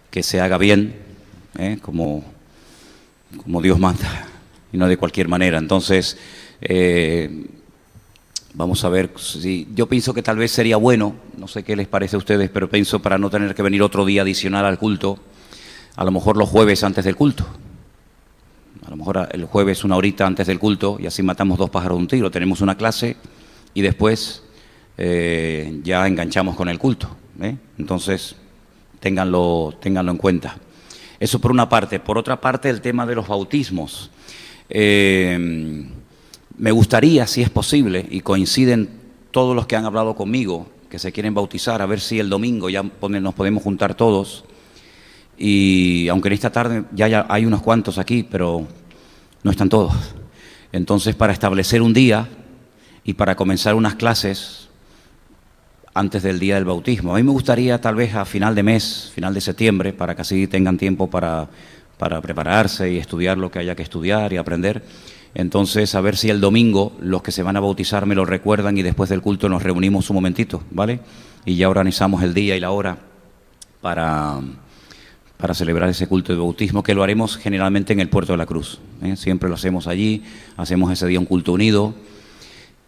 que se haga bien, como Dios manda, y no de cualquier manera. Entonces, vamos a ver, si yo pienso que tal vez sería bueno, no sé qué les parece a ustedes, pero pienso para no tener que venir otro día adicional al culto, a lo mejor los jueves antes del culto. A lo mejor el jueves 1 horita antes del culto y así matamos 2 pájaros de un tiro. Tenemos una clase y después ya enganchamos con el culto. Entonces, ténganlo en cuenta. Eso por una parte. Por otra parte, el tema de los bautismos. Me gustaría, si es posible, y coinciden todos los que han hablado conmigo, que se quieren bautizar, a ver si el domingo ya nos podemos juntar todos. Y aunque en esta tarde ya hay unos cuantos aquí, pero no están todos. Entonces, para establecer un día y para comenzar unas clases antes del día del bautismo. A mí me gustaría tal vez a final de mes, final de septiembre, para que así tengan tiempo para prepararse y estudiar lo que haya que estudiar y aprender. Entonces, a ver si el domingo los que se van a bautizar me lo recuerdan y después del culto nos reunimos un momentito, ¿vale? Y ya organizamos el día y la hora para celebrar ese culto de bautismo, que lo haremos generalmente en el Puerto de la Cruz. Siempre lo hacemos allí, hacemos ese día un culto unido.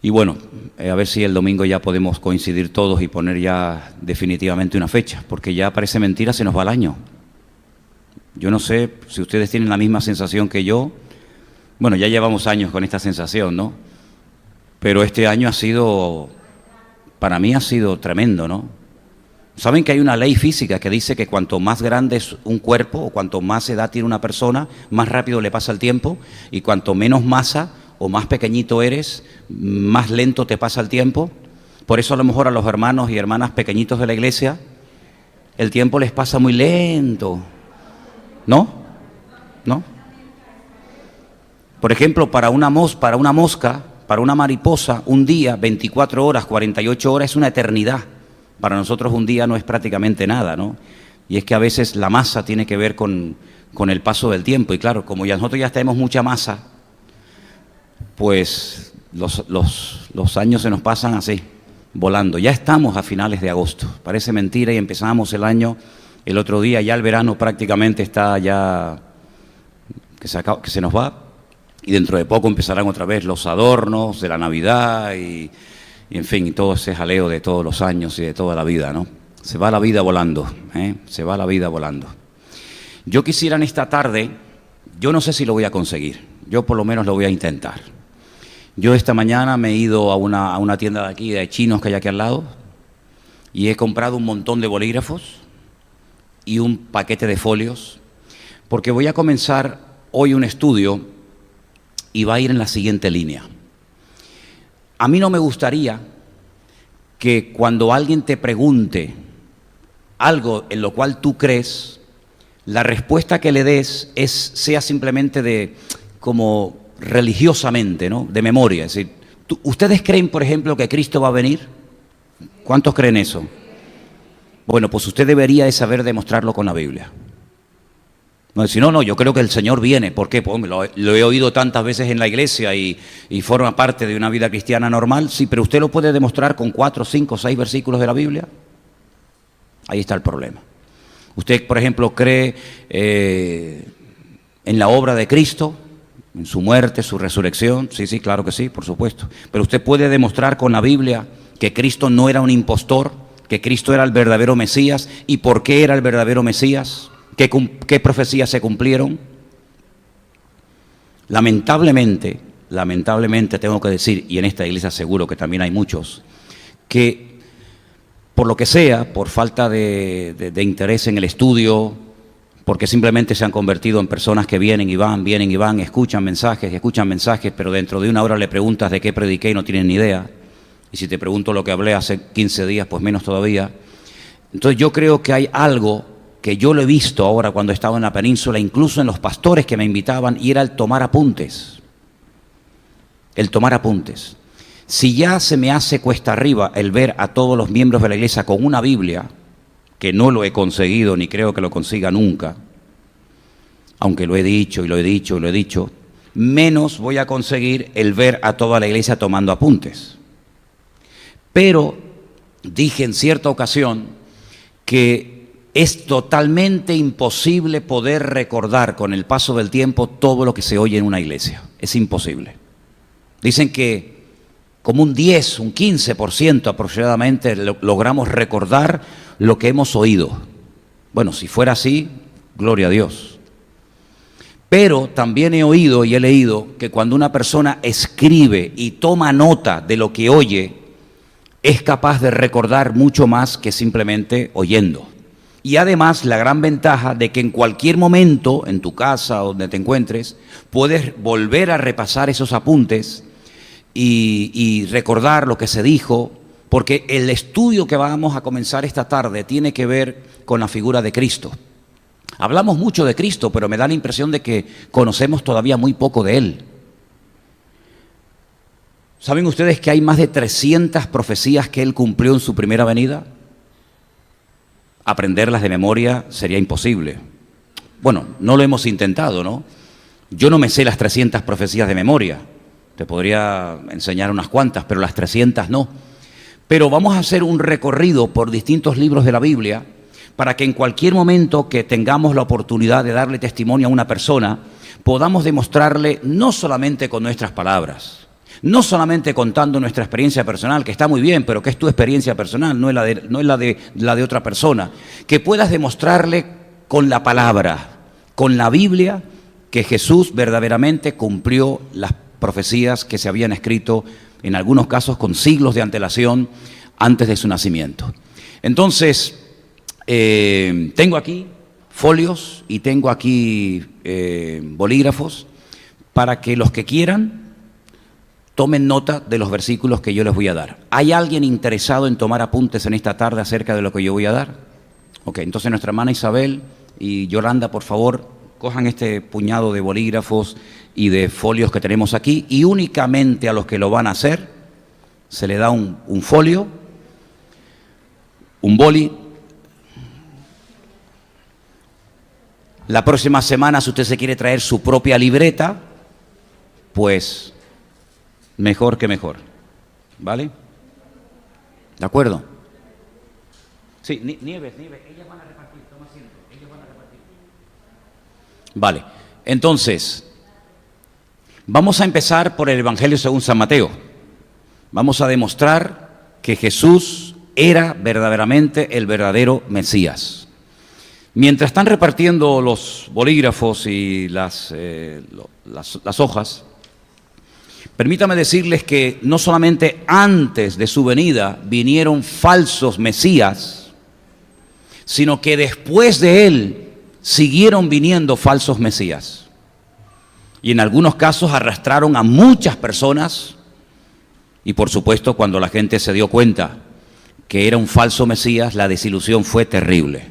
Y bueno, a ver si el domingo ya podemos coincidir todos y poner ya definitivamente una fecha, porque ya parece mentira, se nos va el año. Yo no sé si ustedes tienen la misma sensación que yo. Bueno, ya llevamos años con esta sensación, ¿no? Pero este año para mí ha sido tremendo, ¿no? ¿Saben que hay una ley física que dice que cuanto más grande es un cuerpo o cuanto más edad tiene una persona, más rápido le pasa el tiempo? Y cuanto menos masa o más pequeñito eres, más lento te pasa el tiempo. Por eso a lo mejor a los hermanos y hermanas pequeñitos de la iglesia, el tiempo les pasa muy lento. ¿No? ¿No? Por ejemplo, para una mosca, para una mariposa, un día, 24 horas, 48 horas es una eternidad. Para nosotros un día no es prácticamente nada, ¿no? Y es que a veces la masa tiene que ver con el paso del tiempo. Y claro, como nosotros ya tenemos mucha masa, pues los años se nos pasan así, volando. Ya estamos a finales de agosto. Parece mentira y empezamos el año el otro día. Ya el verano prácticamente está ya que se nos va. Y dentro de poco empezarán otra vez los adornos de la Navidad y en fin, todo ese jaleo de todos los años y de toda la vida, ¿no? Se va la vida volando, se va la vida volando. Yo quisiera en esta tarde, yo no sé si lo voy a conseguir, yo por lo menos lo voy a intentar. Yo esta mañana me he ido a una tienda de aquí, de chinos que hay aquí al lado, y he comprado un montón de bolígrafos y un paquete de folios, porque voy a comenzar hoy un estudio y va a ir en la siguiente línea. A mí no me gustaría que cuando alguien te pregunte algo en lo cual tú crees, la respuesta que le des sea simplemente como religiosamente, ¿no? De memoria. Es decir, ¿ustedes creen, por ejemplo, que Cristo va a venir? ¿Cuántos creen eso? Bueno, pues usted debería de saber demostrarlo con la Biblia. No, si no, yo creo que el Señor viene. ¿Por qué? Pues lo he oído tantas veces en la iglesia y forma parte de una vida cristiana normal. Sí, pero usted lo puede demostrar con 4, 5, 6 versículos de la Biblia. Ahí está el problema. Usted, por ejemplo, cree en la obra de Cristo, en su muerte, su resurrección. Sí, claro que sí, por supuesto. Pero usted puede demostrar con la Biblia que Cristo no era un impostor, que Cristo era el verdadero Mesías. ¿Y por qué era el verdadero Mesías? ¿Qué profecías se cumplieron? Lamentablemente tengo que decir, y en esta iglesia seguro que también hay muchos, que por lo que sea, por falta de interés en el estudio, porque simplemente se han convertido en personas que vienen y van, escuchan mensajes, pero dentro de una hora le preguntas de qué prediqué y no tienen ni idea. Y si te pregunto lo que hablé hace 15 días, pues menos todavía. Entonces yo creo que hay algo que yo lo he visto ahora cuando estaba en la península, incluso en los pastores que me invitaban, y era el tomar apuntes. El tomar apuntes. Si ya se me hace cuesta arriba el ver a todos los miembros de la iglesia con una Biblia, que no lo he conseguido ni creo que lo consiga nunca, aunque lo he dicho y lo he dicho y lo he dicho, menos voy a conseguir el ver a toda la iglesia tomando apuntes. Pero dije en cierta ocasión que Es totalmente imposible poder recordar con el paso del tiempo todo lo que se oye en una iglesia. Es imposible. Dicen que como un 10, un 15% aproximadamente logramos recordar lo que hemos oído. Bueno, si fuera así, gloria a Dios. Pero también he oído y he leído que cuando una persona escribe y toma nota de lo que oye, es capaz de recordar mucho más que simplemente oyendo. Y además la gran ventaja de que en cualquier momento, en tu casa o donde te encuentres, puedes volver a repasar esos apuntes y recordar lo que se dijo, porque el estudio que vamos a comenzar esta tarde tiene que ver con la figura de Cristo. Hablamos mucho de Cristo, pero me da la impresión de que conocemos todavía muy poco de Él. ¿Saben ustedes que hay más de 300 profecías que Él cumplió en su primera venida? Aprenderlas de memoria sería imposible. Bueno, no lo hemos intentado, ¿no? Yo no me sé las 300 profecías de memoria. Te podría enseñar unas cuantas, pero las 300 no. Pero vamos a hacer un recorrido por distintos libros de la Biblia para que en cualquier momento que tengamos la oportunidad de darle testimonio a una persona, podamos demostrarle no solamente con nuestras palabras, no solamente contando nuestra experiencia personal, que está muy bien, pero que es tu experiencia personal, no es la de otra persona, que puedas demostrarle con la palabra, con la Biblia, que Jesús verdaderamente cumplió las profecías que se habían escrito, en algunos casos con siglos de antelación, antes de su nacimiento. Entonces, tengo aquí folios y tengo aquí bolígrafos para que los que quieran tomen nota de los versículos que yo les voy a dar. ¿Hay alguien interesado en tomar apuntes en esta tarde acerca de lo que yo voy a dar? Ok, entonces nuestra hermana Isabel y Yolanda, por favor, cojan este puñado de bolígrafos y de folios que tenemos aquí, y únicamente a los que lo van a hacer se le da un folio, un boli. La próxima semana, si usted se quiere traer su propia libreta, pues mejor que mejor, ¿vale? ¿De acuerdo? Sí, Nieves, ellas van a repartir, toma asiento, ellas van a repartir. Vale, entonces, vamos a empezar por el Evangelio según San Mateo. Vamos a demostrar que Jesús era verdaderamente el verdadero Mesías. Mientras están repartiendo los bolígrafos y las hojas, permítame decirles que no solamente antes de su venida vinieron falsos mesías, sino que después de él siguieron viniendo falsos mesías. Y en algunos casos arrastraron a muchas personas, y por supuesto cuando la gente se dio cuenta que era un falso mesías, la desilusión fue terrible.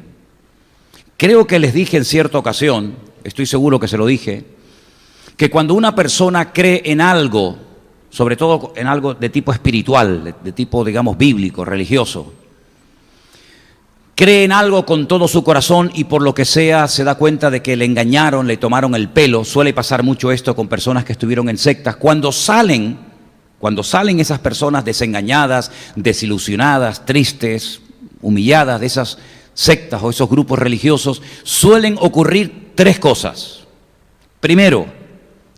Creo que les dije en cierta ocasión, estoy seguro que se lo dije, que cuando una persona cree en algo, sobre todo en algo de tipo espiritual, de tipo, digamos, bíblico, religioso, cree en algo con todo su corazón y por lo que sea se da cuenta de que le engañaron, le tomaron el pelo. Suele pasar mucho esto con personas que estuvieron en sectas. Cuando salen esas personas desengañadas, desilusionadas, tristes, humilladas de esas sectas o esos grupos religiosos, suelen ocurrir tres cosas. Primero,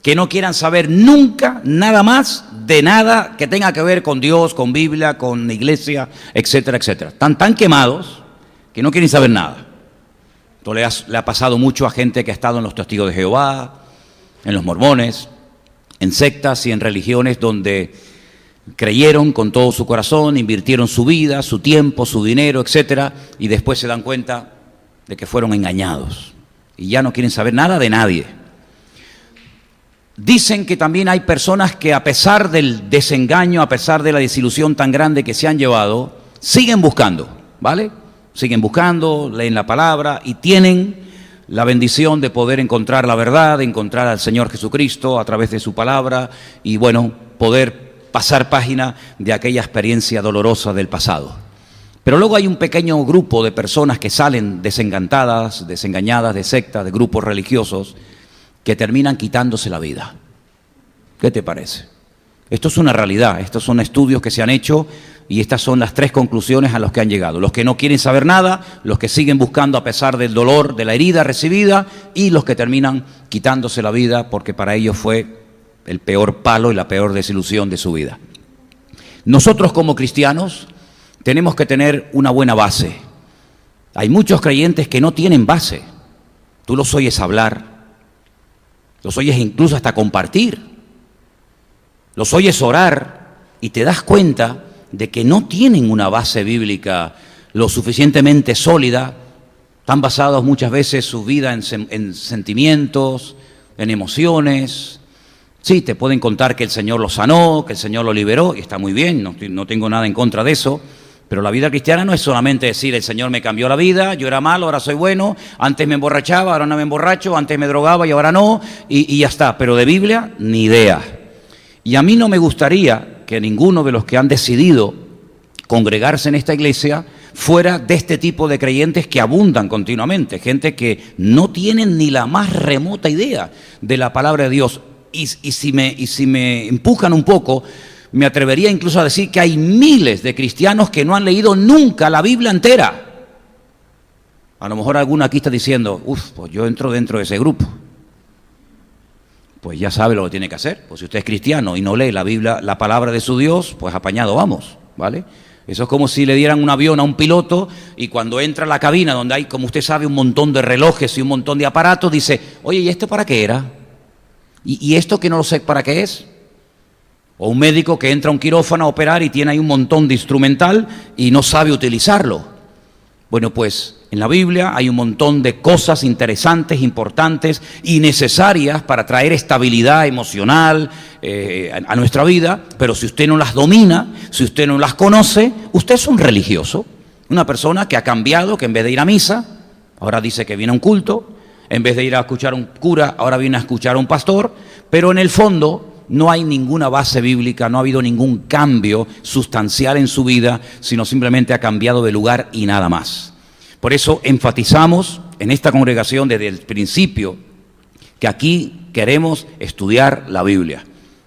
que no quieran saber nunca nada más de nada que tenga que ver con Dios, con Biblia, con iglesia, etcétera, etcétera. Están tan quemados que no quieren saber nada. Esto le ha pasado mucho a gente que ha estado en los testigos de Jehová, en los mormones, en sectas y en religiones donde creyeron con todo su corazón, invirtieron su vida, su tiempo, su dinero, etcétera, y después se dan cuenta de que fueron engañados y ya no quieren saber nada de nadie. Dicen que también hay personas que a pesar del desengaño, a pesar de la desilusión tan grande que se han llevado, siguen buscando, ¿vale? Siguen buscando, leen la palabra y tienen la bendición de poder encontrar la verdad, de encontrar al Señor Jesucristo a través de su palabra y, bueno, poder pasar página de aquella experiencia dolorosa del pasado. Pero luego hay un pequeño grupo de personas que salen desencantadas, desengañadas de sectas, de grupos religiosos, que terminan quitándose la vida. ¿Qué te parece? Esto es una realidad, estos son estudios que se han hecho y estas son las 3 conclusiones a las que han llegado. Los que no quieren saber nada, los que siguen buscando a pesar del dolor, de la herida recibida, y los que terminan quitándose la vida porque para ellos fue el peor palo y la peor desilusión de su vida. Nosotros como cristianos tenemos que tener una buena base. Hay muchos creyentes que no tienen base. Tú los oyes hablar, los oyes incluso hasta compartir, los oyes orar y te das cuenta de que no tienen una base bíblica lo suficientemente sólida. Están basados muchas veces su vida en sentimientos, en emociones. Sí, te pueden contar que el Señor lo sanó, que el Señor lo liberó, y está muy bien, no tengo nada en contra de eso, pero la vida cristiana no es solamente decir, el Señor me cambió la vida, yo era malo, ahora soy bueno, antes me emborrachaba, ahora no me emborracho, antes me drogaba y ahora no, y ya está, pero de Biblia, ni idea. Y a mí no me gustaría que ninguno de los que han decidido congregarse en esta iglesia fuera de este tipo de creyentes que abundan continuamente, gente que no tienen ni la más remota idea de la palabra de Dios. Y si me empujan un poco, me atrevería incluso a decir que hay miles de cristianos que no han leído nunca la Biblia entera. A lo mejor alguno aquí está diciendo, pues yo entro dentro de ese grupo. Pues ya sabe lo que tiene que hacer. Pues si usted es cristiano y no lee la Biblia, la palabra de su Dios, pues apañado vamos, ¿vale? Eso es como si le dieran un avión a un piloto y cuando entra a la cabina, donde hay, como usted sabe, un montón de relojes y un montón de aparatos, dice, oye, ¿y esto para qué era? ¿Y esto que no lo sé para qué es? O un médico que entra a un quirófano a operar y tiene ahí un montón de instrumental y no sabe utilizarlo. Bueno, pues en la Biblia hay un montón de cosas interesantes, importantes y necesarias para traer estabilidad emocional a nuestra vida, pero si usted no las domina, si usted no las conoce, usted es un religioso, una persona que ha cambiado, que en vez de ir a misa, ahora dice que viene a un culto, en vez de ir a escuchar a un cura, ahora viene a escuchar a un pastor, pero en el fondo no hay ninguna base bíblica, no ha habido ningún cambio sustancial en su vida, sino simplemente ha cambiado de lugar y nada más. Por eso enfatizamos en esta congregación desde el principio que aquí queremos estudiar la Biblia.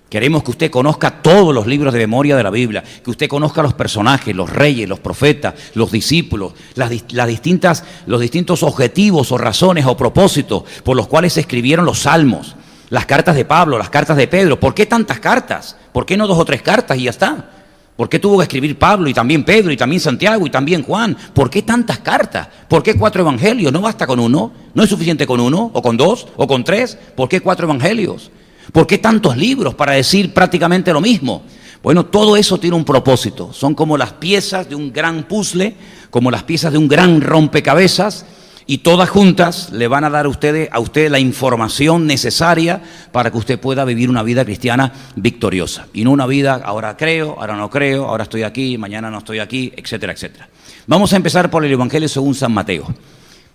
Queremos que usted conozca todos los libros de memoria de la Biblia, que usted conozca los personajes, los reyes, los profetas, los discípulos, los distintos objetivos o razones o propósitos por los cuales se escribieron los salmos, las cartas de Pablo, las cartas de Pedro. ¿Por qué tantas cartas? ¿Por qué no 2 o 3 cartas y ya está? ¿Por qué tuvo que escribir Pablo y también Pedro y también Santiago y también Juan? ¿Por qué tantas cartas? ¿Por qué 4 evangelios? ¿No basta con 1? ¿No es suficiente con 1? ¿O con 2? ¿O con 3? ¿Por qué 4 evangelios? ¿Por qué tantos libros para decir prácticamente lo mismo? Bueno, todo eso tiene un propósito. Son como las piezas de un gran puzzle, como las piezas de un gran rompecabezas, y todas juntas le van a dar a usted la información necesaria para que usted pueda vivir una vida cristiana victoriosa. Y no una vida, ahora creo, ahora no creo, ahora estoy aquí, mañana no estoy aquí, etcétera, etcétera. Vamos a empezar por el Evangelio según San Mateo.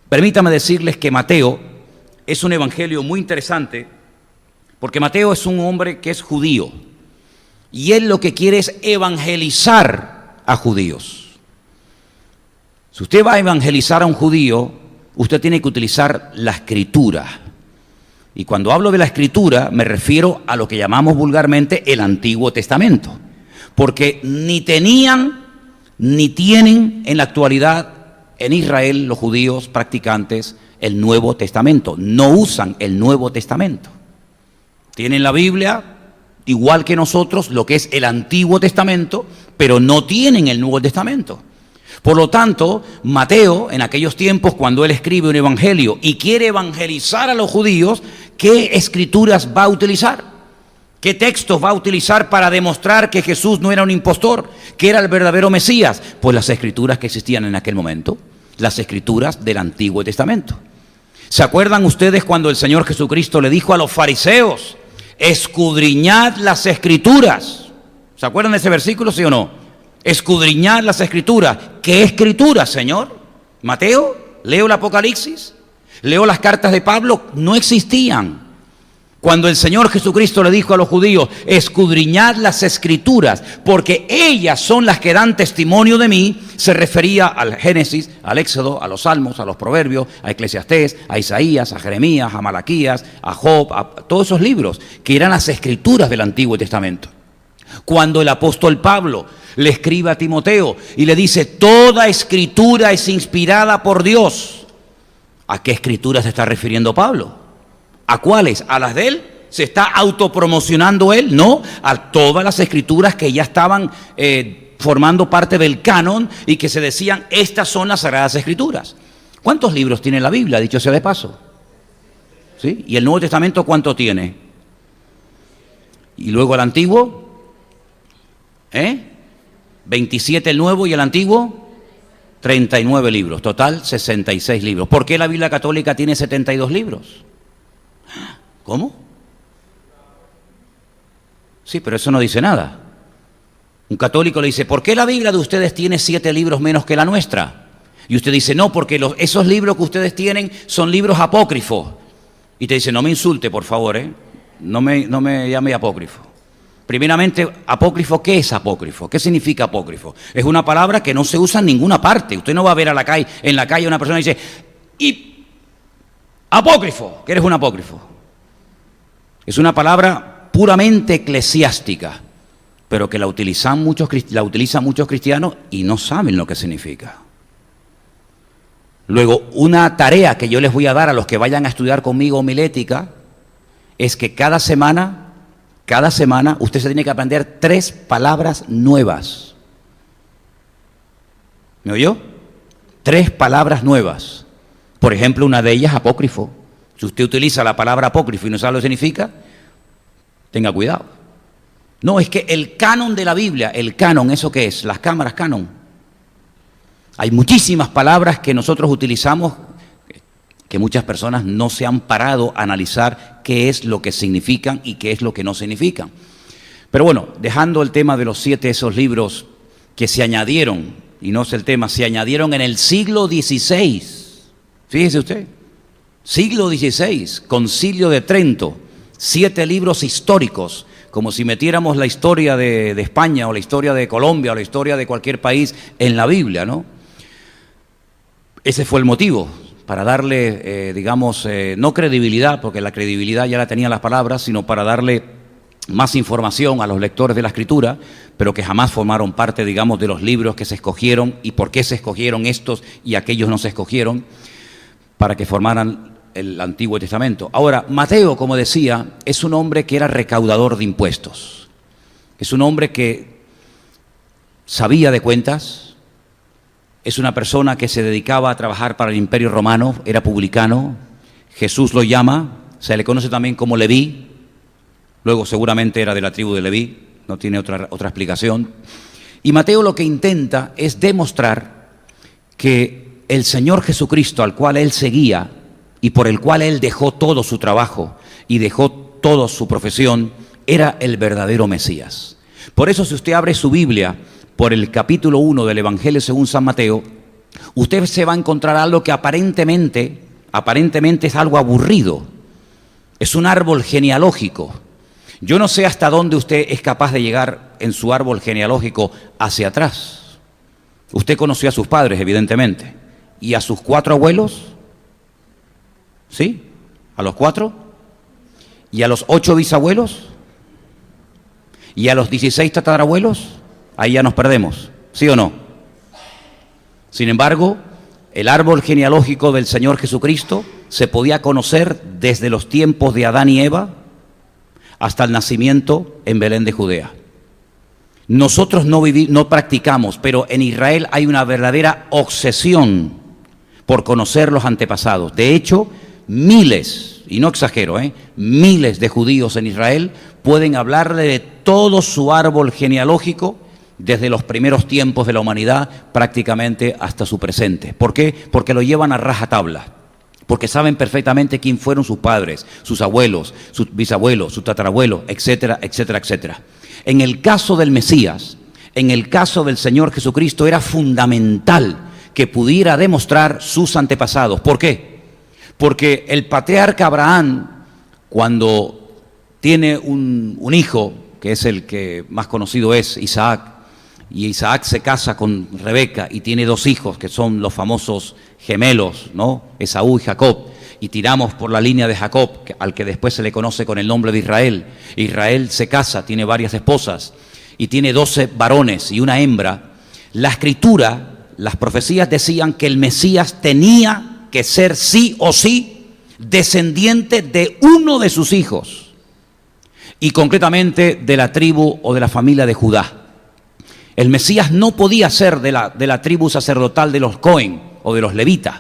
Permítame decirles que Mateo es un evangelio muy interesante, porque Mateo es un hombre que es judío, y él lo que quiere es evangelizar a judíos. Si usted va a evangelizar a un judío, usted tiene que utilizar la Escritura. Y cuando hablo de la Escritura, me refiero a lo que llamamos vulgarmente el Antiguo Testamento. Porque ni tenían, ni tienen en la actualidad en Israel los judíos practicantes el Nuevo Testamento. No usan el Nuevo Testamento. Tienen la Biblia, igual que nosotros, lo que es el Antiguo Testamento, pero no tienen el Nuevo Testamento. Por lo tanto, Mateo, en aquellos tiempos, cuando él escribe un evangelio y quiere evangelizar a los judíos, ¿qué escrituras va a utilizar? ¿Qué textos va a utilizar para demostrar que Jesús no era un impostor, que era el verdadero Mesías? Pues las escrituras que existían en aquel momento, las escrituras del Antiguo Testamento. ¿Se acuerdan ustedes cuando el Señor Jesucristo le dijo a los fariseos, escudriñad las escrituras? ¿Se acuerdan de ese versículo, sí o no? Escudriñad las escrituras. ¿Qué escrituras, Señor? ¿Mateo? ¿Leo el Apocalipsis? ¿Leo las cartas de Pablo? No existían. Cuando el Señor Jesucristo le dijo a los judíos, escudriñad las escrituras, porque ellas son las que dan testimonio de mí, se refería al Génesis, al Éxodo, a los Salmos, a los Proverbios, a Eclesiastés, a Isaías, a Jeremías, a Malaquías, a Job, a todos esos libros, que eran las escrituras del Antiguo Testamento. Cuando el apóstol Pablo le escribe a Timoteo y le dice, toda escritura es inspirada por Dios. ¿A qué escrituras se está refiriendo Pablo? ¿A cuáles? ¿A las de él? ¿Se está autopromocionando él? No, a todas las escrituras que ya estaban formando parte del canon y que se decían, estas son las Sagradas Escrituras. ¿Cuántos libros tiene la Biblia, dicho sea de paso? ¿Sí? ¿Y el Nuevo Testamento cuánto tiene? Y luego el Antiguo, 27 el Nuevo y el Antiguo, 39 libros, total 66 libros. ¿Por qué la Biblia Católica tiene 72 libros? ¿Cómo? Sí, pero eso no dice nada. Un católico le dice, ¿por qué la Biblia de ustedes tiene 7 libros menos que la nuestra? Y usted dice, no, porque esos libros que ustedes tienen son libros apócrifos. Y te dice, no me insulte, por favor, no me llame apócrifo. Primeramente, apócrifo, ¿qué es apócrifo? ¿Qué significa apócrifo? Es una palabra que no se usa en ninguna parte. Usted no va a ver en la calle a una persona y dice, y apócrifo, que eres un apócrifo. Es una palabra puramente eclesiástica, pero que la utilizan muchos cristianos y no saben lo que significa. Luego, una tarea que yo les voy a dar a los que vayan a estudiar conmigo homilética es que cada semana usted se tiene que aprender 3 palabras nuevas. ¿Me oyó? 3 palabras nuevas. Por ejemplo, una de ellas, apócrifo. Si usted utiliza la palabra apócrifo y no sabe lo que significa, tenga cuidado. No, es que el canon de la Biblia, el canon, ¿eso qué es? Las cámaras canon. Hay muchísimas palabras que nosotros utilizamos que muchas personas no se han parado a analizar qué es lo que significan y qué es lo que no significan. Pero bueno, dejando el tema de los 7 esos libros que se añadieron, y no es el tema, se añadieron en el siglo XVI. Fíjese usted, siglo XVI, Concilio de Trento, 7 libros históricos, como si metiéramos la historia de España o la historia de Colombia o la historia de cualquier país en la Biblia, ¿no? Ese fue el motivo, para darle, no credibilidad, porque la credibilidad ya la tenían las palabras, sino para darle más información a los lectores de la Escritura, pero que jamás formaron parte, digamos, de los libros que se escogieron y por qué se escogieron estos y aquellos no se escogieron, para que formaran el Antiguo Testamento. Ahora, Mateo, como decía, es un hombre que era recaudador de impuestos. Es un hombre que sabía de cuentas. Es una persona que se dedicaba a trabajar para el Imperio Romano, era publicano. Jesús lo llama, se le conoce también como Leví. Luego seguramente era de la tribu de Leví, no tiene otra explicación. Y Mateo lo que intenta es demostrar que el Señor Jesucristo, al cual él seguía y por el cual él dejó todo su trabajo y dejó toda su profesión, era el verdadero Mesías. Por eso, si usted abre su Biblia por el capítulo 1 del Evangelio según San Mateo, usted se va a encontrar algo que aparentemente es algo aburrido. Es un árbol genealógico. Yo no sé hasta dónde usted es capaz de llegar en su árbol genealógico hacia atrás. Usted conoció a sus padres, evidentemente. ¿Y a sus 4 abuelos? ¿Sí? ¿A los 4? ¿Y a los 8 bisabuelos? ¿Y a los 16 tatarabuelos? Ahí ya nos perdemos, ¿sí o no? Sin embargo, el árbol genealógico del Señor Jesucristo se podía conocer desde los tiempos de Adán y Eva hasta el nacimiento en Belén de Judea. Nosotros no practicamos, pero en Israel hay una verdadera obsesión por conocer los antepasados. De hecho, miles, y no exagero, miles de judíos en Israel pueden hablarle de todo su árbol genealógico desde los primeros tiempos de la humanidad prácticamente hasta su presente. ¿Por qué? Porque lo llevan a rajatabla, porque saben perfectamente quién fueron sus padres, sus abuelos, sus bisabuelos, sus tatarabuelos, etcétera, etcétera, etcétera. En el caso del Mesías, en el caso del Señor Jesucristo, era fundamental que pudiera demostrar sus antepasados. ¿Por qué? Porque el patriarca Abraham, cuando tiene un hijo, que es el que más conocido es Isaac, y Isaac se casa con Rebeca y tiene 2 hijos que son los famosos gemelos, ¿no? Esaú y Jacob. Y tiramos por la línea de Jacob, al que después se le conoce con el nombre de Israel. Israel se casa, tiene varias esposas. y tiene 12 varones y una hembra, la escritura, las profecías decían que el Mesías tenía que ser sí o sí descendiente de uno de sus hijos, y concretamente de la tribu o de la familia de Judá. El Mesías no podía ser de la tribu sacerdotal de los Cohen o de los levitas,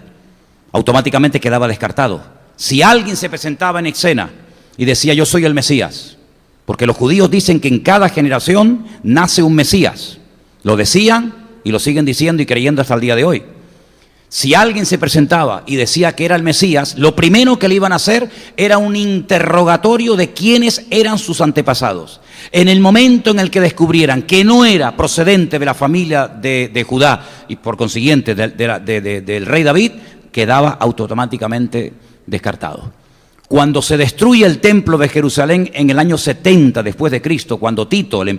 automáticamente quedaba descartado. Si alguien se presentaba en escena y decía yo soy el Mesías, porque los judíos dicen que en cada generación nace un Mesías, lo decían y lo siguen diciendo y creyendo hasta el día de hoy. Si alguien se presentaba y decía que era el Mesías, lo primero que le iban a hacer era un interrogatorio de quiénes eran sus antepasados. En el momento en el que descubrieran que no era procedente de la familia de Judá y por consiguiente del rey David, quedaba automáticamente descartado. Cuando se destruye el templo de Jerusalén en el año 70 después de Cristo, cuando Tito, el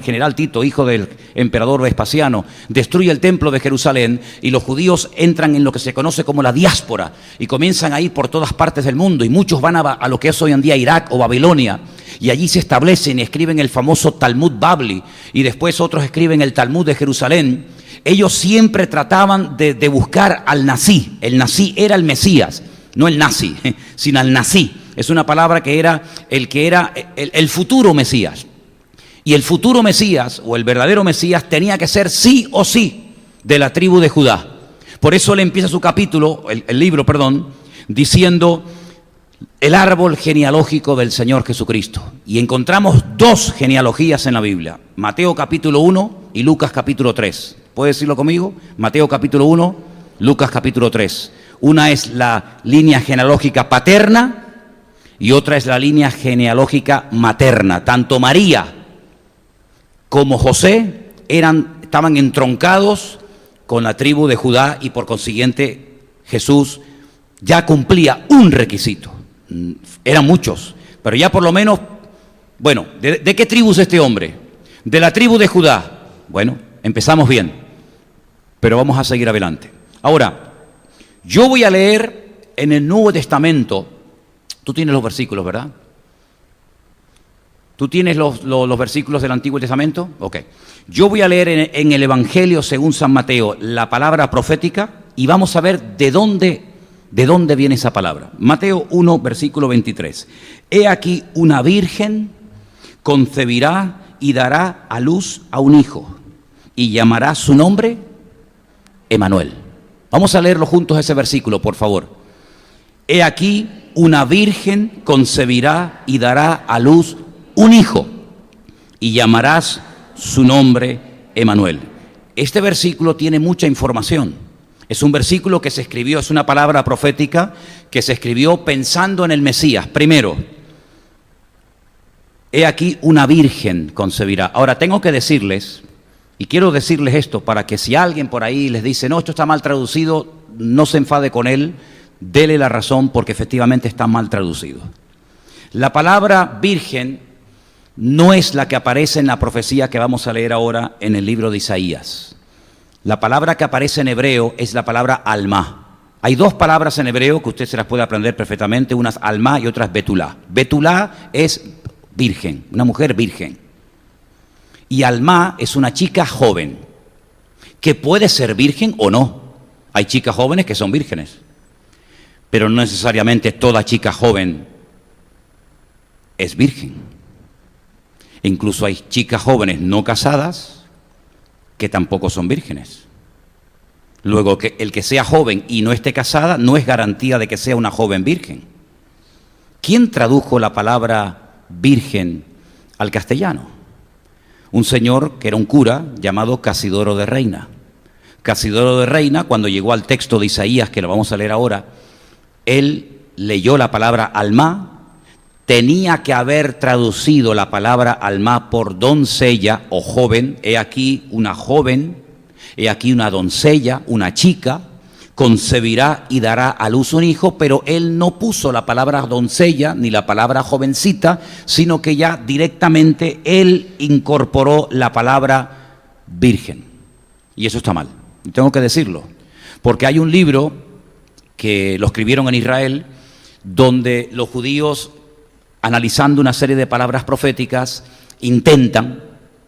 general Tito, hijo del emperador Vespasiano, destruye el templo de Jerusalén y los judíos entran en lo que se conoce como la diáspora y comienzan a ir por todas partes del mundo, y muchos van a lo que es hoy en día Irak o Babilonia, y allí se establecen y escriben el famoso Talmud Babli, y después otros escriben el Talmud de Jerusalén. Ellos siempre trataban de buscar al Nazí. El Nazí era el Mesías, no el nazi, sino al Nazí. Es una palabra que era el futuro Mesías. Y el futuro Mesías, o el verdadero Mesías, tenía que ser sí o sí de la tribu de Judá. Por eso él empieza su capítulo, el libro, diciendo el árbol genealógico del Señor Jesucristo. Y encontramos dos genealogías en la Biblia: Mateo capítulo 1 y Lucas capítulo 3. ¿Puede decirlo conmigo? Mateo capítulo 1, Lucas capítulo 3. Una es la línea genealógica paterna y otra es la línea genealógica materna. Tanto María como José estaban entroncados con la tribu de Judá, y por consiguiente Jesús ya cumplía un requisito. Eran muchos, pero ya por lo menos, bueno, ¿de qué tribu es este hombre? De la tribu de Judá. Bueno, empezamos bien, pero vamos a seguir adelante. Ahora, yo voy a leer en el Nuevo Testamento. Tú tienes los versículos, ¿verdad? ¿Tú tienes los versículos del Antiguo Testamento? Ok. Yo voy a leer en el Evangelio según San Mateo la palabra profética y vamos a ver de dónde viene esa palabra. Mateo 1, versículo 23. He aquí una virgen concebirá y dará a luz a un hijo y llamará su nombre Emanuel. Vamos a leerlo juntos ese versículo, por favor. He aquí una virgen concebirá y dará a luz un hijo y llamarás su nombre Emanuel. Este versículo tiene mucha información. Es un versículo que se escribió, es una palabra profética que se escribió pensando en el Mesías. Primero, he aquí una virgen concebirá. Ahora tengo que decirles, y quiero decirles esto para que si alguien por ahí les dice, no, esto está mal traducido, no se enfade con él, dele la razón porque efectivamente está mal traducido. La palabra virgen no es la que aparece en la profecía que vamos a leer ahora en el libro de Isaías. La palabra que aparece en hebreo es la palabra alma. Hay dos palabras en hebreo que usted se las puede aprender perfectamente, una es alma y otra es betulá. Betulá es virgen, una mujer virgen. Y alma es una chica joven, que puede ser virgen o no. Hay chicas jóvenes que son vírgenes, pero no necesariamente toda chica joven es virgen. Incluso hay chicas jóvenes no casadas que tampoco son vírgenes. Luego, que el que sea joven y no esté casada no es garantía de que sea una joven virgen. ¿Quién tradujo la palabra virgen al castellano? Un señor que era un cura llamado Casidoro de Reina. Casidoro de Reina, cuando llegó al texto de Isaías, que lo vamos a leer ahora, él leyó la palabra alma, tenía que haber traducido la palabra alma por doncella o joven. He aquí una joven, he aquí una doncella, una chica, concebirá y dará a luz un hijo, pero él no puso la palabra doncella ni la palabra jovencita, sino que ya directamente él incorporó la palabra virgen. Y eso está mal, tengo que decirlo, porque hay un libro que lo escribieron en Israel, donde los judíos, analizando una serie de palabras proféticas, intentan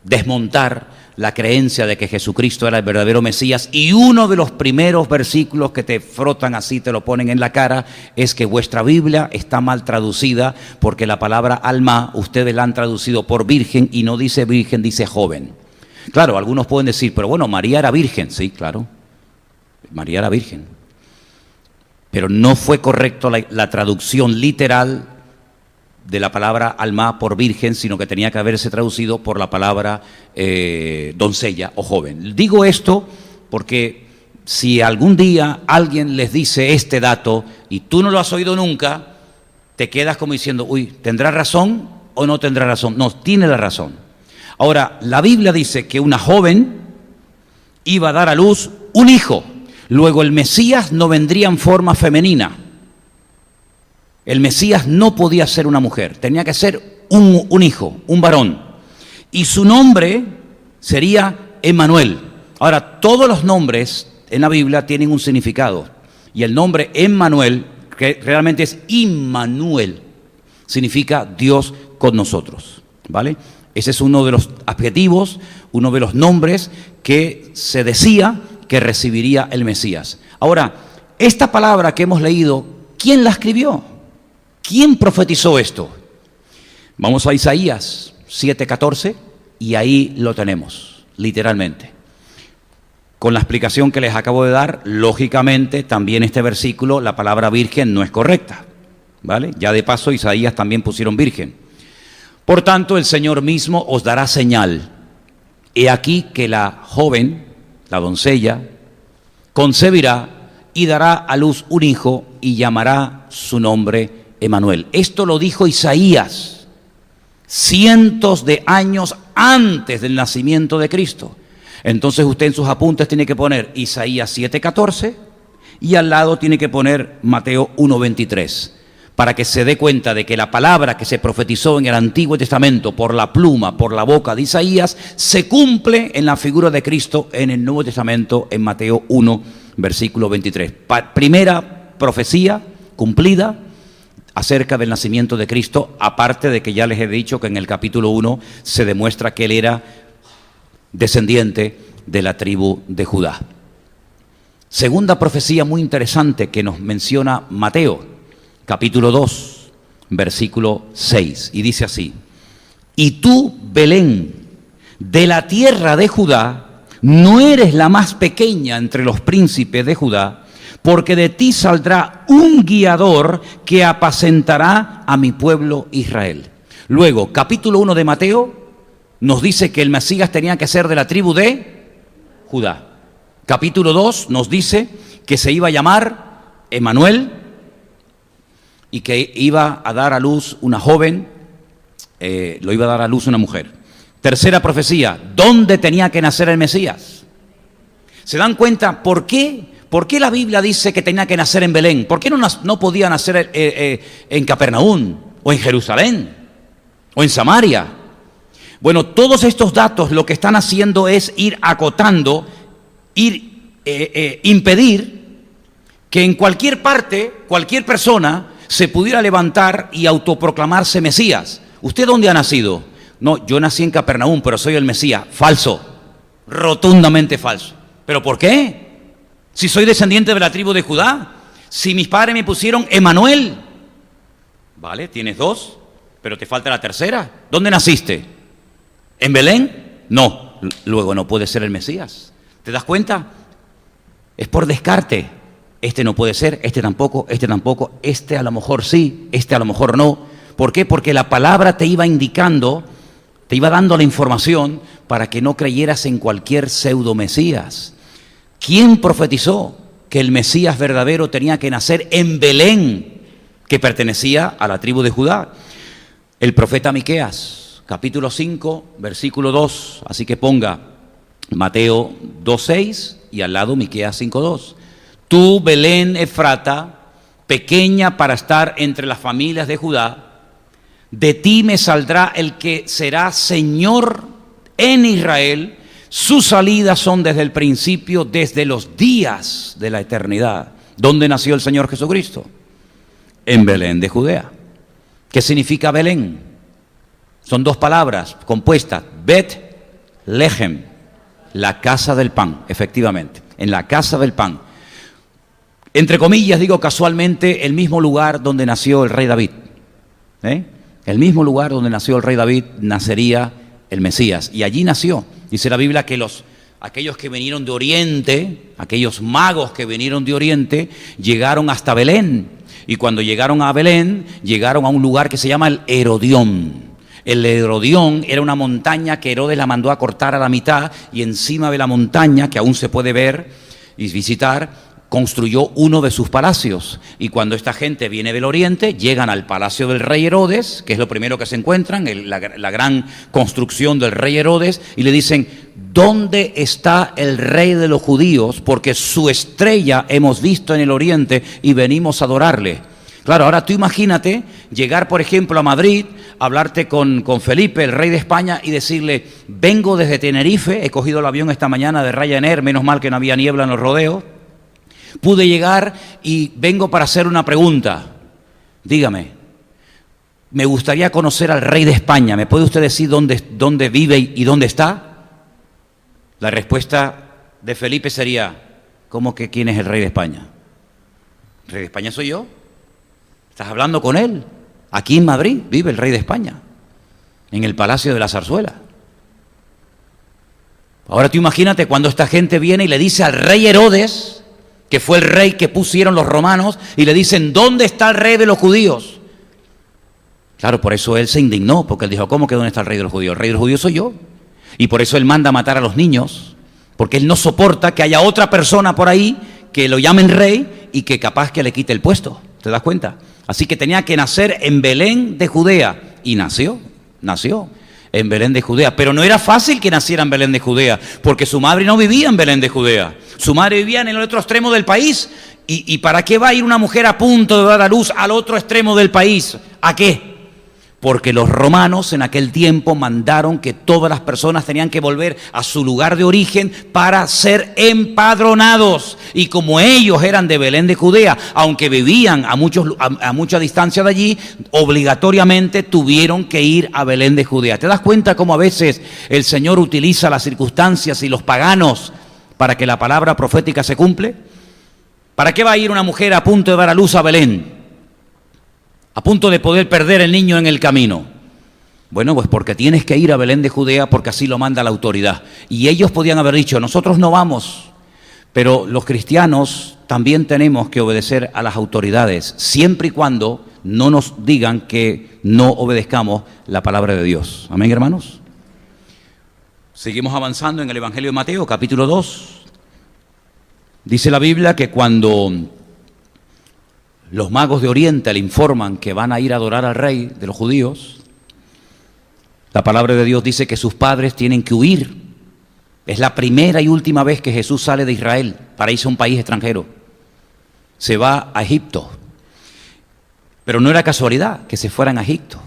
desmontar la creencia de que Jesucristo era el verdadero Mesías, y uno de los primeros versículos que te frotan así, te lo ponen en la cara, es que vuestra Biblia está mal traducida, porque la palabra alma ustedes la han traducido por virgen y no dice virgen, dice joven. Claro, algunos pueden decir, pero bueno, María era virgen. Sí, claro, María era virgen, pero no fue correcto la traducción literal de la palabra alma por virgen, sino que tenía que haberse traducido por la palabra doncella o joven. Digo esto porque si algún día alguien les dice este dato y tú no lo has oído nunca, te quedas como diciendo, uy, ¿tendrá razón o no tendrá razón? No, tiene la razón. Ahora, la Biblia dice que una joven iba a dar a luz un hijo. Luego el Mesías no vendría en forma femenina. El Mesías no podía ser una mujer, tenía que ser un hijo, un varón. Y su nombre sería Emmanuel. Ahora, todos los nombres en la Biblia tienen un significado. Y el nombre Emmanuel, que realmente es Immanuel, significa Dios con nosotros, ¿vale? Ese es uno de los adjetivos, uno de los nombres que se decía que recibiría el Mesías. Ahora, esta palabra que hemos leído, ¿quién la escribió? ¿Quién profetizó esto? Vamos a Isaías 7:14 y ahí lo tenemos, literalmente. Con la explicación que les acabo de dar, lógicamente también este versículo, la palabra virgen no es correcta, ¿vale? Ya de paso Isaías también pusieron virgen. Por tanto, el Señor mismo os dará señal. He aquí que la joven, la doncella, concebirá y dará a luz un hijo y llamará su nombre Emmanuel. Esto lo dijo Isaías cientos de años antes del nacimiento de Cristo. Entonces usted en sus apuntes tiene que poner Isaías 7:14 y al lado tiene que poner Mateo 1:23, para que se dé cuenta de que la palabra que se profetizó en el Antiguo Testamento por la pluma, por la boca de Isaías, se cumple en la figura de Cristo en el Nuevo Testamento, en Mateo 1, versículo 23. Primera profecía cumplida acerca del nacimiento de Cristo, aparte de que ya les he dicho que en el capítulo 1 se demuestra que él era descendiente de la tribu de Judá. Segunda profecía muy interesante que nos menciona Mateo, capítulo 2, versículo 6, y dice así: y tú, Belén, de la tierra de Judá, no eres la más pequeña entre los príncipes de Judá, porque de ti saldrá un guiador que apacentará a mi pueblo Israel. Luego, capítulo 1 de Mateo nos dice que el Mesías tenía que ser de la tribu de Judá. Capítulo 2 nos dice que se iba a llamar Emmanuel y que iba a dar a luz una joven, lo iba a dar a luz una mujer. Tercera profecía, ¿dónde tenía que nacer el Mesías? ¿Se dan cuenta por qué? ¿Por qué la Biblia dice que tenía que nacer en Belén? ¿Por qué no podía nacer en Capernaum o en Jerusalén o en Samaria? Bueno, todos estos datos lo que están haciendo es ir acotando, impedir que en cualquier parte, cualquier persona se pudiera levantar y autoproclamarse Mesías. ¿Usted dónde ha nacido? No, yo nací en Capernaum, pero soy el Mesías. Falso, rotundamente falso. ¿Pero por qué? Si soy descendiente de la tribu de Judá, si mis padres me pusieron Emmanuel. Vale, tienes dos, pero te falta la tercera. ¿Dónde naciste? ¿En Belén? No, luego no puede ser el Mesías. ¿Te das cuenta? Es por descarte. Este no puede ser, este tampoco, este a lo mejor sí, este a lo mejor no. ¿Por qué? Porque la palabra te iba indicando, te iba dando la información para que no creyeras en cualquier pseudo Mesías. ¿Quién profetizó que el Mesías verdadero tenía que nacer en Belén, que pertenecía a la tribu de Judá? El profeta Miqueas, capítulo 5, versículo 2. Así que ponga Mateo 2:6 y al lado Miqueas 5:2. Tú, Belén Efrata, pequeña para estar entre las familias de Judá, de ti me saldrá el que será Señor en Israel. Sus salidas son desde el principio, desde los días de la eternidad. ¿Dónde nació el Señor Jesucristo? En Belén de Judea. ¿Qué significa Belén? Son dos palabras compuestas, Bet Lehem, la casa del pan, efectivamente, en la casa del pan. Entre comillas, digo casualmente, el mismo lugar donde nació el rey David. El mismo lugar donde nació el rey David, nacería el Mesías. Y allí nació. Dice la Biblia que aquellos que vinieron de Oriente, aquellos magos que vinieron de Oriente, llegaron hasta Belén. Y cuando llegaron a Belén, llegaron a un lugar que se llama el Herodión. El Herodión era una montaña que Herodes la mandó a cortar a la mitad, y encima de la montaña, que aún se puede ver y visitar, construyó uno de sus palacios. Y cuando esta gente viene del oriente, llegan al palacio del rey Herodes, que es lo primero que se encuentran, la gran construcción del rey Herodes, y le dicen: ¿dónde está el rey de los judíos? Porque su estrella hemos visto en el oriente y venimos a adorarle. Claro, ahora tú imagínate llegar, por ejemplo, a Madrid, hablarte con Felipe, el rey de España, y decirle: vengo desde Tenerife, he cogido el avión esta mañana de Ryanair, menos mal que no había niebla en los rodeos, pude llegar y vengo para hacer una pregunta. Dígame, me gustaría conocer al rey de España, ¿me puede usted decir dónde vive y dónde está? La respuesta de Felipe sería: ¿cómo que quién es el rey de España? ¿El rey de España soy yo? ¿Estás hablando con él? Aquí en Madrid vive el rey de España, en el Palacio de la Zarzuela. Ahora tú imagínate cuando esta gente viene y le dice al rey Herodes, que fue el rey que pusieron los romanos, y le dicen: ¿dónde está el rey de los judíos? Claro, por eso él se indignó, porque él dijo: ¿cómo que dónde está el rey de los judíos? El rey de los judíos soy yo. Y por eso él manda a matar a los niños, porque él no soporta que haya otra persona por ahí que lo llamen rey y que capaz que le quite el puesto. ¿Te das cuenta? Así que tenía que nacer en Belén de Judea, y nació en Belén de Judea. Pero no era fácil que naciera en Belén de Judea, porque su madre no vivía en Belén de Judea. Su madre vivía en el otro extremo del país. ¿Y para qué va a ir una mujer a punto de dar a luz al otro extremo del país? ¿A qué? Porque los romanos en aquel tiempo mandaron que todas las personas tenían que volver a su lugar de origen para ser empadronados. Y como ellos eran de Belén de Judea, aunque vivían a mucha distancia de allí, obligatoriamente tuvieron que ir a Belén de Judea. ¿Te das cuenta cómo a veces el Señor utiliza las circunstancias y los paganos para que la palabra profética se cumple? ¿Para qué va a ir una mujer a punto de dar a luz a Belén? A punto de poder perder el niño en el camino. Bueno, pues porque tienes que ir a Belén de Judea, porque así lo manda la autoridad. Y ellos podían haber dicho: nosotros no vamos. Pero los cristianos también tenemos que obedecer a las autoridades, siempre y cuando no nos digan que no obedezcamos la palabra de Dios. Amén, hermanos. Seguimos avanzando en el Evangelio de Mateo, capítulo 2. Dice la Biblia que cuando los magos de Oriente le informan que van a ir a adorar al rey de los judíos, la palabra de Dios dice que sus padres tienen que huir. Es la primera y última vez que Jesús sale de Israel para irse a un país extranjero. Se va a Egipto. Pero no era casualidad que se fueran a Egipto.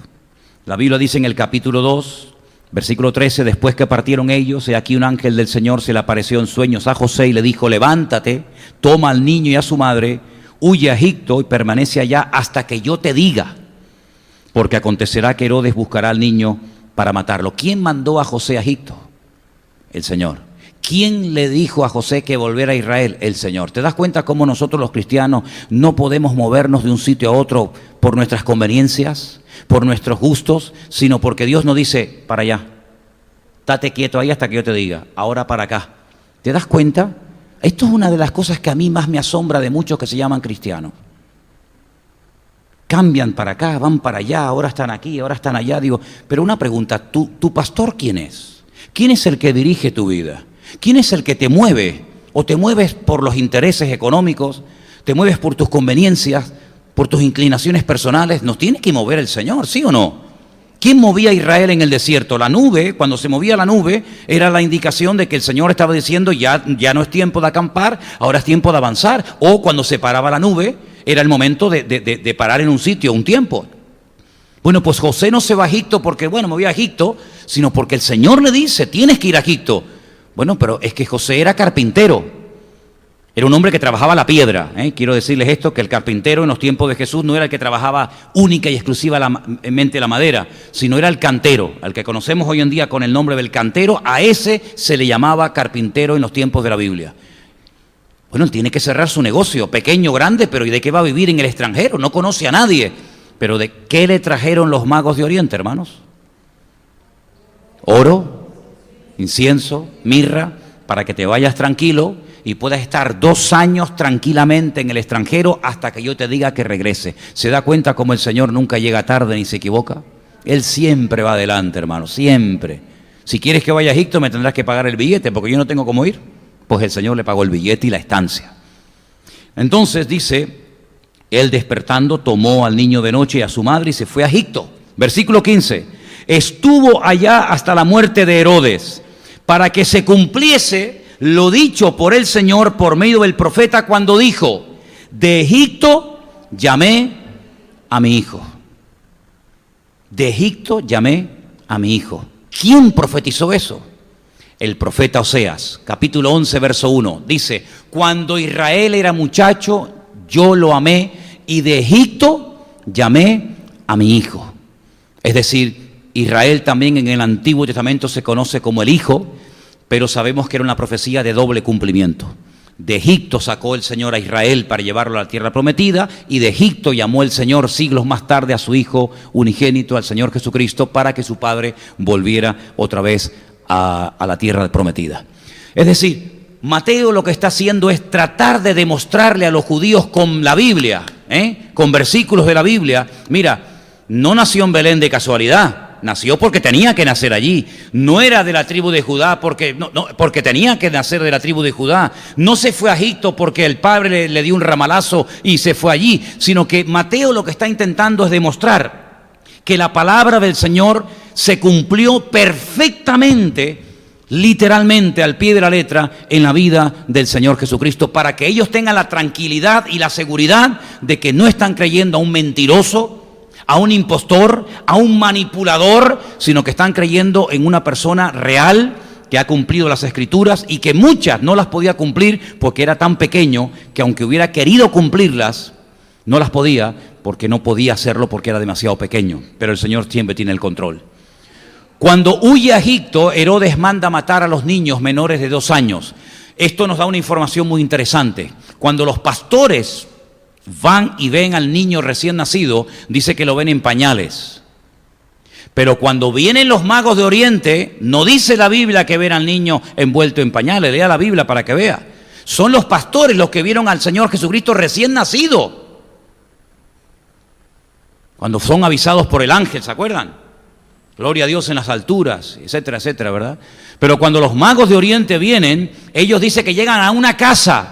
La Biblia dice en el capítulo 2, versículo 13: después que partieron ellos, he aquí un ángel del Señor se le apareció en sueños a José y le dijo: levántate, toma al niño y a su madre, huye a Egipto y permanece allá hasta que yo te diga, porque acontecerá que Herodes buscará al niño para matarlo. ¿Quién mandó a José a Egipto? El Señor. ¿Quién le dijo a José que volviera a Israel? El Señor. ¿Te das cuenta cómo nosotros los cristianos no podemos movernos de un sitio a otro por nuestras conveniencias, por nuestros gustos, sino porque Dios nos dice: para allá, estate quieto ahí hasta que yo te diga, ahora para acá? ¿Te das cuenta? Esto es una de las cosas que a mí más me asombra de muchos que se llaman cristianos. Cambian para acá, van para allá, ahora están aquí, ahora están allá. Digo, pero una pregunta, ¿tu pastor quién es? ¿Quién es el que dirige tu vida? ¿Quién es el que te mueve? ¿O te mueves por los intereses económicos? ¿Te mueves por tus conveniencias? ¿Por tus inclinaciones personales? Nos tiene que mover el Señor, ¿sí o no? ¿Quién movía a Israel en el desierto? La nube. Cuando se movía la nube era la indicación de que el Señor estaba diciendo: ya no es tiempo de acampar, ahora es tiempo de avanzar. O cuando se paraba la nube era el momento de parar en un sitio, un tiempo. Bueno, pues José no se va a Egipto porque, me voy a Egipto, sino porque el Señor le dice: tienes que ir a Egipto. Bueno, pero es que José era carpintero. Era un hombre que trabajaba la piedra. Quiero decirles esto, que el carpintero en los tiempos de Jesús no era el que trabajaba única y exclusivamente la madera, sino era el cantero, al que conocemos hoy en día con el nombre del cantero. A ese se le llamaba carpintero en los tiempos de la Biblia. Bueno, él tiene que cerrar su negocio, pequeño, grande, pero ¿y de qué va a vivir en el extranjero? No conoce a nadie. ¿Pero de qué le trajeron los magos de Oriente, hermanos? Oro, incienso, mirra, para que te vayas tranquilo y puedas estar 2 años tranquilamente en el extranjero hasta que yo te diga que regrese. ¿Se da cuenta cómo el Señor nunca llega tarde ni se equivoca? Él siempre va adelante, hermano, siempre. Si quieres que vaya a Egipto me tendrás que pagar el billete porque yo no tengo cómo ir. Pues el Señor le pagó el billete y la estancia. Entonces dice, él despertando tomó al niño de noche y a su madre y se fue a Egipto. Versículo 15. Estuvo allá hasta la muerte de Herodes, para que se cumpliese lo dicho por el Señor por medio del profeta cuando dijo, de Egipto llamé a mi hijo. De Egipto llamé a mi hijo. ¿Quién profetizó eso? El profeta Oseas, capítulo 11, verso 1. Dice, cuando Israel era muchacho, yo lo amé y de Egipto llamé a mi hijo. Es decir, Israel también en el Antiguo Testamento se conoce como el hijo, pero sabemos que era una profecía de doble cumplimiento. De Egipto sacó el Señor a Israel para llevarlo a la tierra prometida, y de Egipto llamó el Señor siglos más tarde a su Hijo unigénito, al Señor Jesucristo, para que su Padre volviera otra vez a la tierra prometida. Es decir, Mateo lo que está haciendo es tratar de demostrarle a los judíos con la Biblia, con versículos de la Biblia, mira, no nació en Belén de casualidad. Nació porque tenía que nacer allí. No era de la tribu de Judá porque tenía que nacer de la tribu de Judá. No se fue a Egipto porque el padre le dio un ramalazo y se fue allí, sino que Mateo lo que está intentando es demostrar que la palabra del Señor se cumplió perfectamente, literalmente al pie de la letra, en la vida del Señor Jesucristo, para que ellos tengan la tranquilidad y la seguridad de que no están creyendo a un mentiroso, a un impostor, a un manipulador, sino que están creyendo en una persona real que ha cumplido las Escrituras y que muchas no las podía cumplir porque era tan pequeño que aunque hubiera querido cumplirlas, no las podía porque no podía hacerlo porque era demasiado pequeño. Pero el Señor siempre tiene el control. Cuando huye a Egipto, Herodes manda matar a los niños menores de 2 años. Esto nos da una información muy interesante. Cuando los pastores van y ven al niño recién nacido, dice que lo ven en pañales. Pero cuando vienen los magos de Oriente, no dice la Biblia que ven al niño envuelto en pañales. Lea la Biblia para que vea. Son los pastores los que vieron al Señor Jesucristo recién nacido. Cuando son avisados por el ángel, ¿se acuerdan? Gloria a Dios en las alturas, etcétera, etcétera, ¿verdad? Pero cuando los magos de Oriente vienen, ellos dicen que llegan a una casa.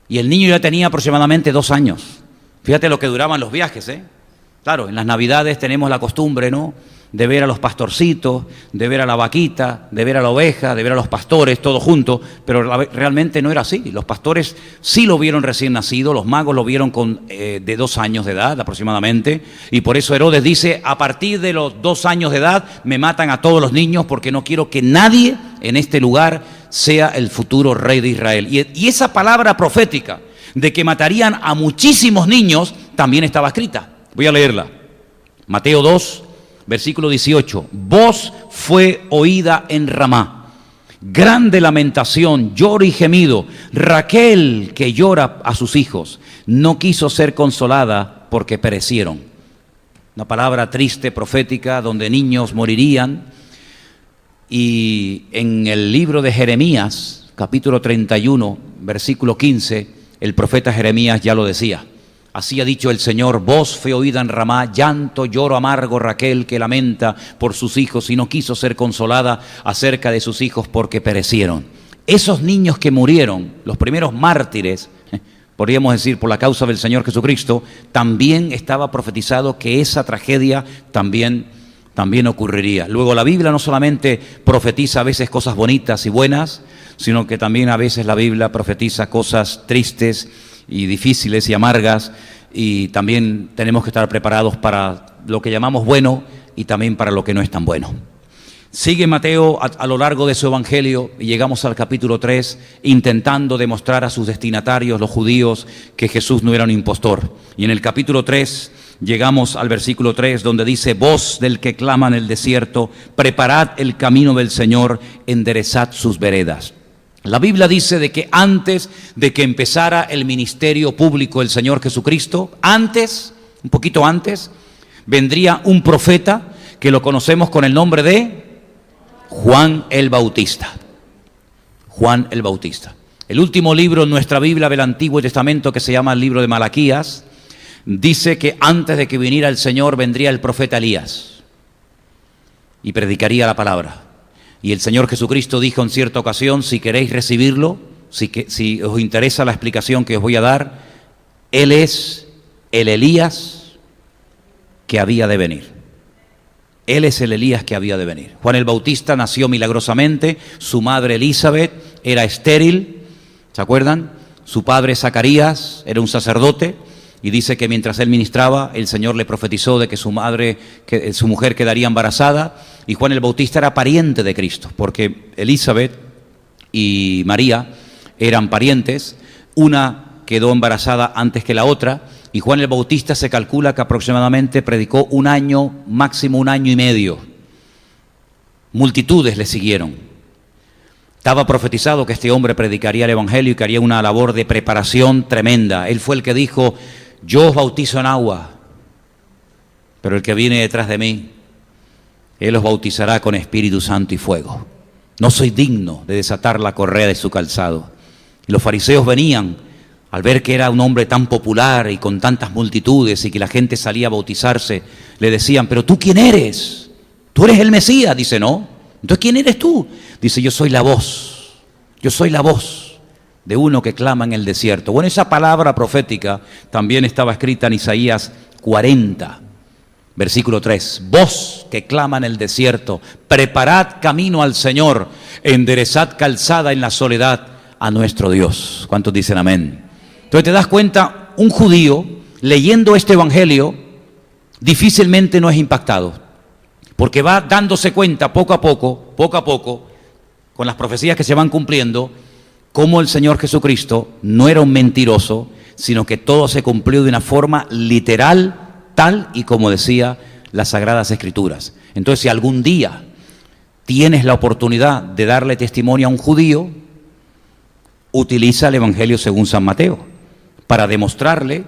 Y el niño ya tenía aproximadamente 2 años. Fíjate lo que duraban los viajes, Claro, en las Navidades tenemos la costumbre, ¿no?, de ver a los pastorcitos, de ver a la vaquita, de ver a la oveja, de ver a los pastores, todos juntos, pero realmente no era así. Los pastores sí lo vieron recién nacido, los magos lo vieron de 2 años de edad aproximadamente, y por eso Herodes dice, a partir de los 2 años de edad me matan a todos los niños porque no quiero que nadie en este lugar sea el futuro rey de Israel. Y esa palabra profética de que matarían a muchísimos niños también estaba escrita. Voy a leerla. Mateo 2, versículo 18. Voz fue oída en Ramá, grande lamentación, lloro y gemido. Raquel, que llora a sus hijos, no quiso ser consolada porque perecieron. Una palabra triste, profética, donde niños morirían. Y en el libro de Jeremías, capítulo 31, versículo 15, el profeta Jeremías ya lo decía. Así ha dicho el Señor, voz fue oída en Ramá, llanto, lloro amargo, Raquel que lamenta por sus hijos y no quiso ser consolada acerca de sus hijos porque perecieron. Esos niños que murieron, los primeros mártires, podríamos decir por la causa del Señor Jesucristo, también estaba profetizado que esa tragedia también ocurriría. Luego la Biblia no solamente profetiza a veces cosas bonitas y buenas, sino que también a veces la Biblia profetiza cosas tristes y difíciles y amargas, y también tenemos que estar preparados para lo que llamamos bueno y también para lo que no es tan bueno. Sigue Mateo a lo largo de su evangelio y llegamos al capítulo 3 intentando demostrar a sus destinatarios, los judíos, que Jesús no era un impostor. Y en el capítulo 3 llegamos al versículo 3 donde dice: voz del que clama en el desierto, preparad el camino del Señor, enderezad sus veredas. La Biblia dice de que antes de que empezara el ministerio público del Señor Jesucristo, un poquito antes, vendría un profeta que lo conocemos con el nombre de Juan el Bautista. Juan el Bautista. El último libro en nuestra Biblia del Antiguo Testamento, que se llama el libro de Malaquías, dice que antes de que viniera el Señor vendría el profeta Elías y predicaría la palabra. Y el Señor Jesucristo dijo en cierta ocasión: si queréis recibirlo, si os interesa la explicación que os voy a dar, Él es el Elías que había de venir. Él es el Elías que había de venir. Juan el Bautista nació milagrosamente, su madre Elizabeth era estéril, ¿se acuerdan? Su padre Zacarías era un sacerdote y dice que mientras él ministraba, el Señor le profetizó de que su mujer quedaría embarazada, y Juan el Bautista era pariente de Cristo, porque Elizabeth y María eran parientes, una quedó embarazada antes que la otra, y Juan el Bautista se calcula que aproximadamente predicó un año, máximo un año y medio. Multitudes le siguieron. Estaba profetizado que este hombre predicaría el Evangelio y que haría una labor de preparación tremenda. Él fue el que dijo: yo os bautizo en agua, pero el que viene detrás de mí, Él os bautizará con Espíritu Santo y fuego. No soy digno de desatar la correa de su calzado. Y los fariseos venían al ver que era un hombre tan popular y con tantas multitudes y que la gente salía a bautizarse, le decían: pero ¿tú quién eres? ¿Tú eres el Mesías? Dice: no. Entonces, ¿quién eres tú? Dice: yo soy la voz de uno que clama en el desierto. Bueno, esa palabra profética también estaba escrita en Isaías 40, versículo 3. Voz que clama en el desierto, preparad camino al Señor, enderezad calzada en la soledad a nuestro Dios. ¿Cuántos dicen amén? Entonces te das cuenta, un judío leyendo este evangelio difícilmente no es impactado, porque va dándose cuenta poco a poco, con las profecías que se van cumpliendo, cómo el Señor Jesucristo no era un mentiroso, sino que todo se cumplió de una forma literal, tal y como decía las Sagradas Escrituras. Entonces, si algún día tienes la oportunidad de darle testimonio a un judío, utiliza el Evangelio según San Mateo para demostrarle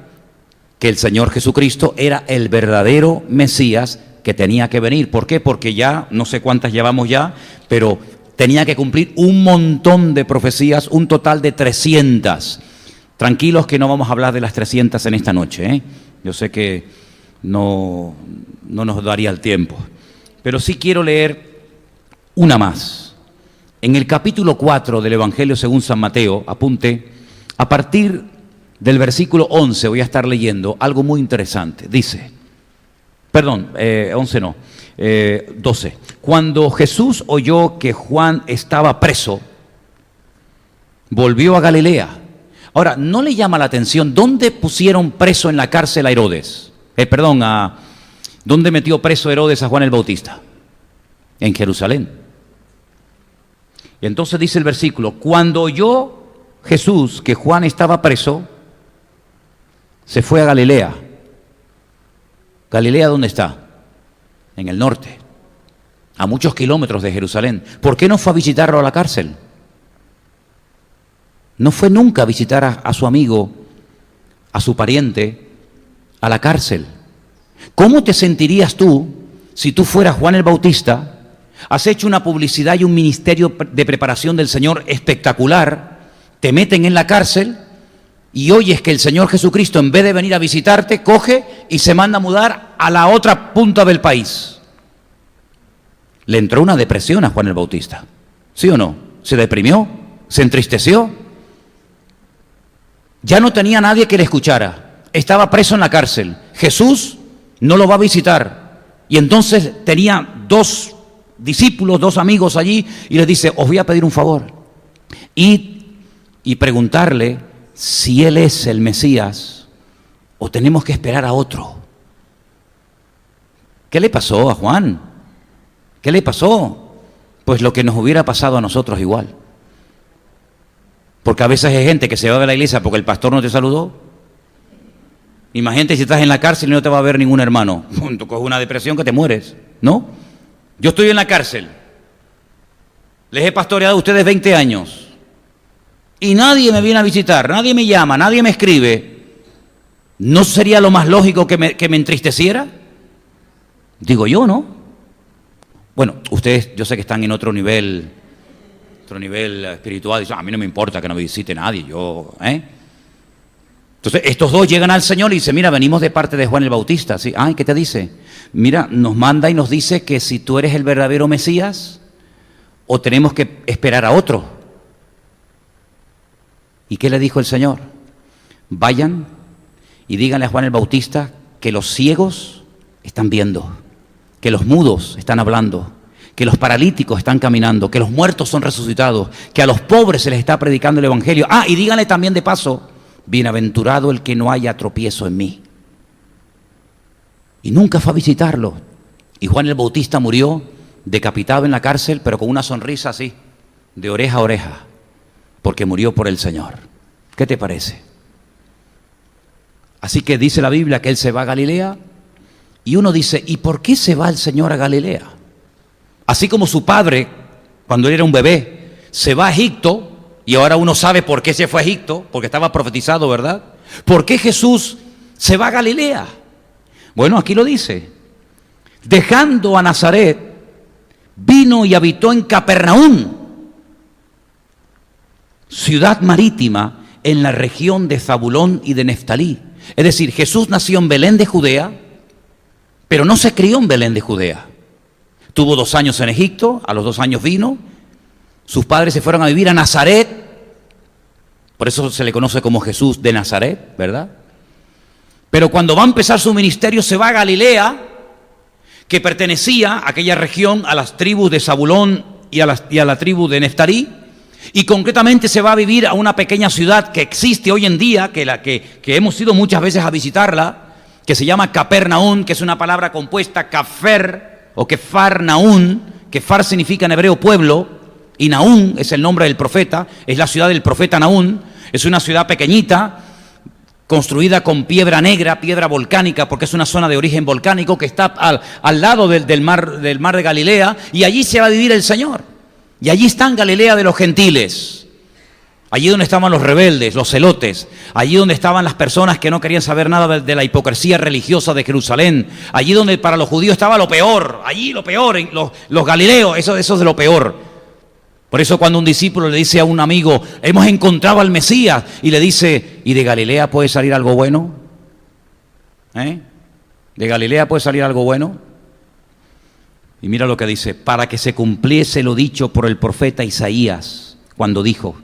que el Señor Jesucristo era el verdadero Mesías que tenía que venir. ¿Por qué? Porque ya, no sé cuántas llevamos ya, pero tenía que cumplir un montón de profecías, un total de 300. Tranquilos que no vamos a hablar de las 300 en esta noche, ¿eh? Yo sé que no nos daría el tiempo, pero sí quiero leer una más. En el capítulo 4 del Evangelio según San Mateo, apunte, a partir del versículo 11 voy a estar leyendo algo muy interesante. Dice, 12. Cuando Jesús oyó que Juan estaba preso, volvió a Galilea. Ahora, ¿no le llama la atención dónde pusieron preso en la cárcel a Herodes? ¿Dónde metió preso Herodes a Juan el Bautista? En Jerusalén. Y entonces dice el versículo, cuando oyó Jesús que Juan estaba preso, se fue a Galilea. ¿Galilea dónde está? En el norte, a muchos kilómetros de Jerusalén. ¿Por qué no fue a visitarlo a la cárcel? No fue nunca a visitar a su amigo, a su pariente, a la cárcel. ¿Cómo te sentirías tú si tú fueras Juan el Bautista? Has hecho una publicidad y un ministerio de preparación del Señor espectacular, te meten en la cárcel y oyes que el Señor Jesucristo, en vez de venir a visitarte, coge y se manda a mudar a la otra punta del país. Le entró una depresión a Juan el Bautista, ¿sí o no? Se deprimió, se entristeció. Ya no tenía nadie que le escuchara, estaba preso en la cárcel. Jesús no lo va a visitar. Y entonces tenía dos discípulos, dos amigos allí, y les dice, os voy a pedir un favor. Y preguntarle si Él es el Mesías o tenemos que esperar a otro. ¿Qué le pasó a Juan? ¿Qué le pasó? Pues lo que nos hubiera pasado a nosotros igual. Porque a veces hay gente que se va de la iglesia porque el pastor no te saludó. Imagínate si estás en la cárcel y no te va a ver ningún hermano. Tú coges una depresión que te mueres, ¿no? Yo estoy en la cárcel. Les he pastoreado a ustedes 20 años. Y nadie me viene a visitar, nadie me llama, nadie me escribe. ¿No sería lo más lógico que me entristeciera? Digo yo, ¿no? Bueno, ustedes yo sé que están en otro nivel espiritual. Dicen, a mí no me importa que no me visite nadie, Entonces, estos dos llegan al Señor y dicen, mira, venimos de parte de Juan el Bautista. ¿Sí? Ay, ¿qué te dice? Mira, nos manda y nos dice que si tú eres el verdadero Mesías o tenemos que esperar a otro. ¿Y qué le dijo el Señor? Vayan y díganle a Juan el Bautista que los ciegos están viendo, que los mudos están hablando, que los paralíticos están caminando, que los muertos son resucitados, que a los pobres se les está predicando el Evangelio. Ah, y díganle también de paso, bienaventurado el que no haya tropiezo en mí. Y nunca fue a visitarlo. Y Juan el Bautista murió decapitado en la cárcel, pero con una sonrisa así, de oreja a oreja, porque murió por el Señor. ¿Qué te parece? Así que dice la Biblia que él se va a Galilea, y uno dice, ¿y por qué se va el Señor a Galilea? Así como su padre, cuando él era un bebé, se va a Egipto, y ahora uno sabe por qué se fue a Egipto, porque estaba profetizado, ¿verdad? ¿Por qué Jesús se va a Galilea? Bueno, aquí lo dice. Dejando a Nazaret, vino y habitó en Capernaum, ciudad marítima en la región de Zabulón y de Neftalí. Es decir, Jesús nació en Belén de Judea, pero no se crió en Belén de Judea. Tuvo 2 años en Egipto, a los 2 años vino. Sus padres se fueron a vivir a Nazaret, por eso se le conoce como Jesús de Nazaret, ¿verdad? Pero cuando va a empezar su ministerio se va a Galilea, que pertenecía a aquella región, a las tribus de Zabulón y a la tribu de Neftalí, y concretamente se va a vivir a una pequeña ciudad que existe hoy en día, que hemos ido muchas veces a visitarla, que se llama Capernaum, que es una palabra compuesta, Cafer o Kefar Naún. Kefar significa en hebreo pueblo, y Naún es el nombre del profeta, es la ciudad del profeta Naún. Es una ciudad pequeñita, construida con piedra negra, piedra volcánica, porque es una zona de origen volcánico que está al lado del mar de Galilea, y allí se va a vivir el Señor. Y allí está en Galilea de los gentiles, allí donde estaban los rebeldes, los celotes, allí donde estaban las personas que no querían saber nada de la hipocresía religiosa de Jerusalén, allí donde para los judíos estaba lo peor, allí lo peor, los galileos, eso es de lo peor. Por eso cuando un discípulo le dice a un amigo, hemos encontrado al Mesías, y le dice, ¿y de Galilea puede salir algo bueno? ¿De Galilea puede salir algo bueno? Y mira lo que dice, para que se cumpliese lo dicho por el profeta Isaías, cuando dijo,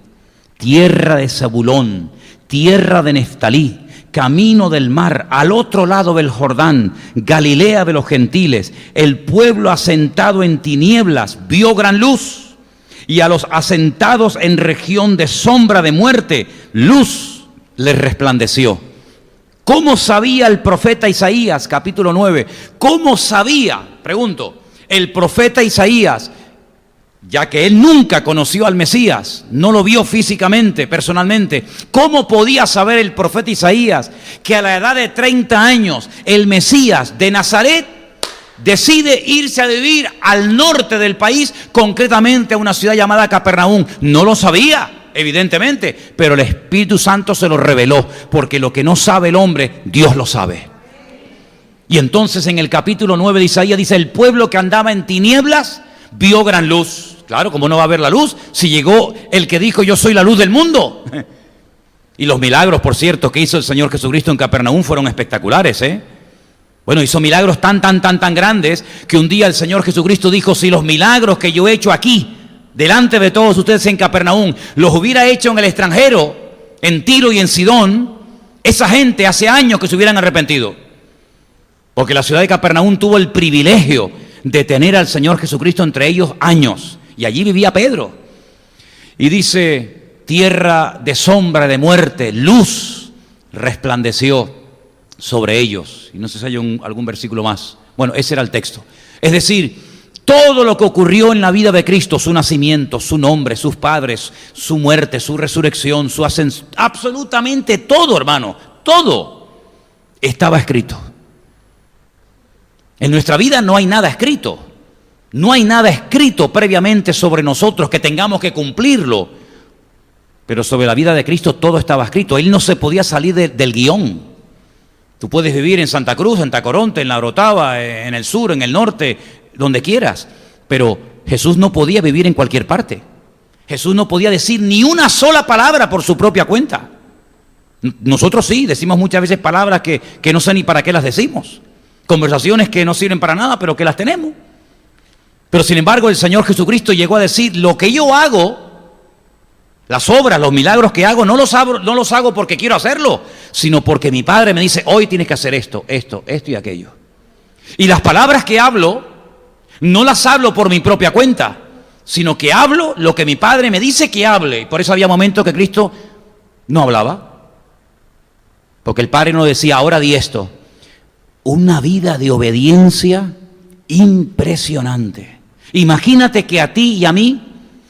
tierra de Zabulón, tierra de Neftalí, camino del mar, al otro lado del Jordán, Galilea de los gentiles, el pueblo asentado en tinieblas vio gran luz, y a los asentados en región de sombra de muerte, luz les resplandeció. ¿Cómo sabía el profeta Isaías, capítulo 9? ¿Cómo sabía, pregunto, el profeta Isaías, ya que él nunca conoció al Mesías, no lo vio físicamente, personalmente? ¿Cómo podía saber el profeta Isaías que a la edad de 30 años el Mesías de Nazaret decide irse a vivir al norte del país, concretamente a una ciudad llamada Capernaum? No lo sabía, evidentemente, pero el Espíritu Santo se lo reveló, porque lo que no sabe el hombre, Dios lo sabe. Y entonces en el capítulo 9 de Isaías dice, el pueblo que andaba en tinieblas vio gran luz. Claro, ¿cómo no va a haber la luz si llegó el que dijo, yo soy la luz del mundo? Y los milagros, por cierto, que hizo el Señor Jesucristo en Capernaum fueron espectaculares, Bueno, hizo milagros tan grandes que un día el Señor Jesucristo dijo, si los milagros que yo he hecho aquí, delante de todos ustedes en Capernaum, los hubiera hecho en el extranjero, en Tiro y en Sidón, esa gente hace años que se hubieran arrepentido. Porque la ciudad de Capernaum tuvo el privilegio de tener al Señor Jesucristo entre ellos años. Y allí vivía Pedro. Y dice, tierra de sombra de muerte, luz resplandeció sobre ellos. Y no sé si hay algún versículo más. Bueno, ese era el texto. Es decir, Todo lo que ocurrió en la vida de Cristo, su nacimiento, su nombre, sus padres, su muerte, su resurrección, su ascensión, absolutamente todo, hermano, todo estaba escrito. En nuestra vida no hay nada escrito. No hay nada escrito previamente sobre nosotros que tengamos que cumplirlo. Pero sobre la vida de Cristo todo estaba escrito. Él no se podía salir del guión. Tú puedes vivir en Santa Cruz, en Tacoronte, en La Orotava, en el sur, en el norte, donde quieras. Pero Jesús no podía vivir en cualquier parte. Jesús no podía decir ni una sola palabra por su propia cuenta. Nosotros sí, decimos muchas veces palabras que no sé ni para qué las decimos. Conversaciones que no sirven para nada, pero que las tenemos. Pero sin embargo el Señor Jesucristo llegó a decir, lo que yo hago, las obras, los milagros que hago, no los hago porque quiero hacerlo, sino porque mi Padre me dice, hoy tienes que hacer esto, esto, esto y aquello. Y las palabras que hablo, no las hablo por mi propia cuenta, sino que hablo lo que mi Padre me dice que hable. Y por eso había momentos que Cristo no hablaba, porque el Padre no decía, ahora di esto. Una vida de obediencia impresionante. Imagínate que a ti y a mí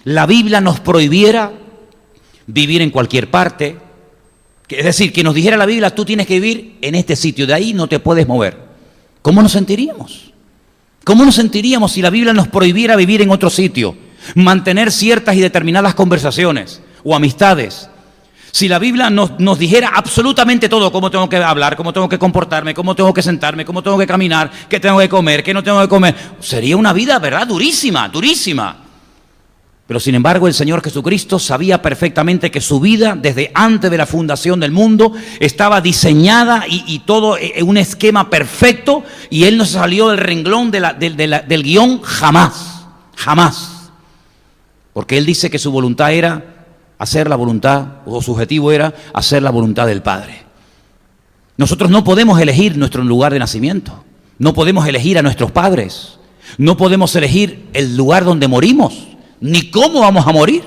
la Biblia nos prohibiera vivir en cualquier parte. Es decir, que nos dijera la Biblia, tú tienes que vivir en este sitio, de ahí no te puedes mover. ¿Cómo nos sentiríamos? ¿Cómo nos sentiríamos si la Biblia nos prohibiera vivir en otro sitio? Mantener ciertas y determinadas conversaciones o amistades. Si la Biblia nos dijera absolutamente todo, cómo tengo que hablar, cómo tengo que comportarme, cómo tengo que sentarme, cómo tengo que caminar, qué tengo que comer, qué no tengo que comer, sería una vida, ¿verdad? Durísima, durísima. Pero sin embargo el Señor Jesucristo sabía perfectamente que su vida, desde antes de la fundación del mundo, estaba diseñada y todo un esquema perfecto, y Él no se salió del renglón del guión jamás, jamás. Porque Él dice que su voluntad era hacer la voluntad, o su objetivo era hacer la voluntad del Padre. Nosotros no podemos elegir nuestro lugar de nacimiento, no podemos elegir a nuestros padres, no podemos elegir el lugar donde morimos, ni cómo vamos a morir.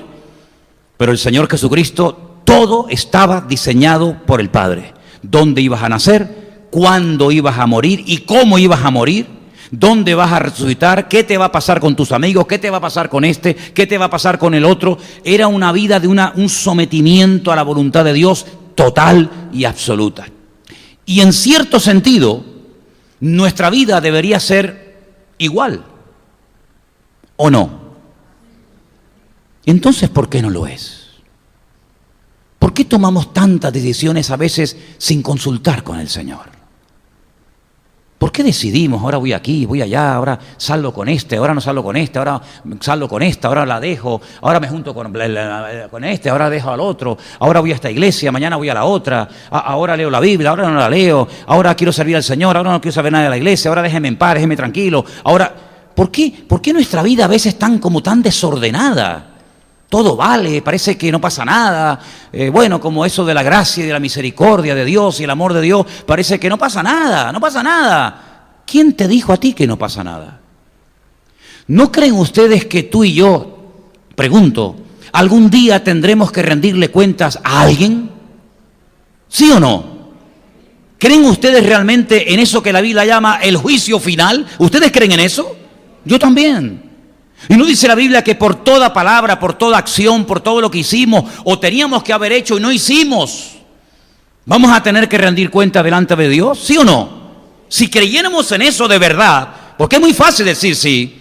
Pero el Señor Jesucristo, todo estaba diseñado por el Padre. Dónde ibas a nacer, cuándo ibas a morir y cómo ibas a morir. ¿Dónde vas a resucitar? ¿Qué te va a pasar con tus amigos? ¿Qué te va a pasar con este? ¿Qué te va a pasar con el otro? Era una vida de un sometimiento a la voluntad de Dios total y absoluta. Y en cierto sentido, nuestra vida debería ser igual, ¿o no? Entonces, ¿por qué no lo es? ¿Por qué tomamos tantas decisiones a veces sin consultar con el Señor? ¿Por qué decidimos, ahora voy aquí, voy allá, ahora salgo con este, ahora no salgo con este, ahora salgo con esta, ahora la dejo, ahora me junto con este, ahora dejo al otro, ahora voy a esta iglesia, mañana voy a la otra, ahora leo la Biblia, ahora no la leo, ahora quiero servir al Señor, ahora no quiero saber nada de la iglesia, ahora déjeme en paz, déjeme tranquilo, ahora, ¿por qué nuestra vida a veces tan desordenada? Todo vale, parece que no pasa nada, bueno, como eso de la gracia y de la misericordia de Dios y el amor de Dios, parece que no pasa nada, no pasa nada. ¿Quién te dijo a ti que no pasa nada? ¿No creen ustedes que tú y yo, pregunto, algún día tendremos que rendirle cuentas a alguien? ¿Sí o no? ¿Creen ustedes realmente en eso que la Biblia llama el juicio final? ¿Ustedes creen en eso? Yo también. Y no dice la Biblia que por toda palabra, por toda acción, por todo lo que hicimos o teníamos que haber hecho y no hicimos, vamos a tener que rendir cuenta delante de Dios, ¿sí o no? Si creyéramos en eso de verdad, porque es muy fácil decir sí,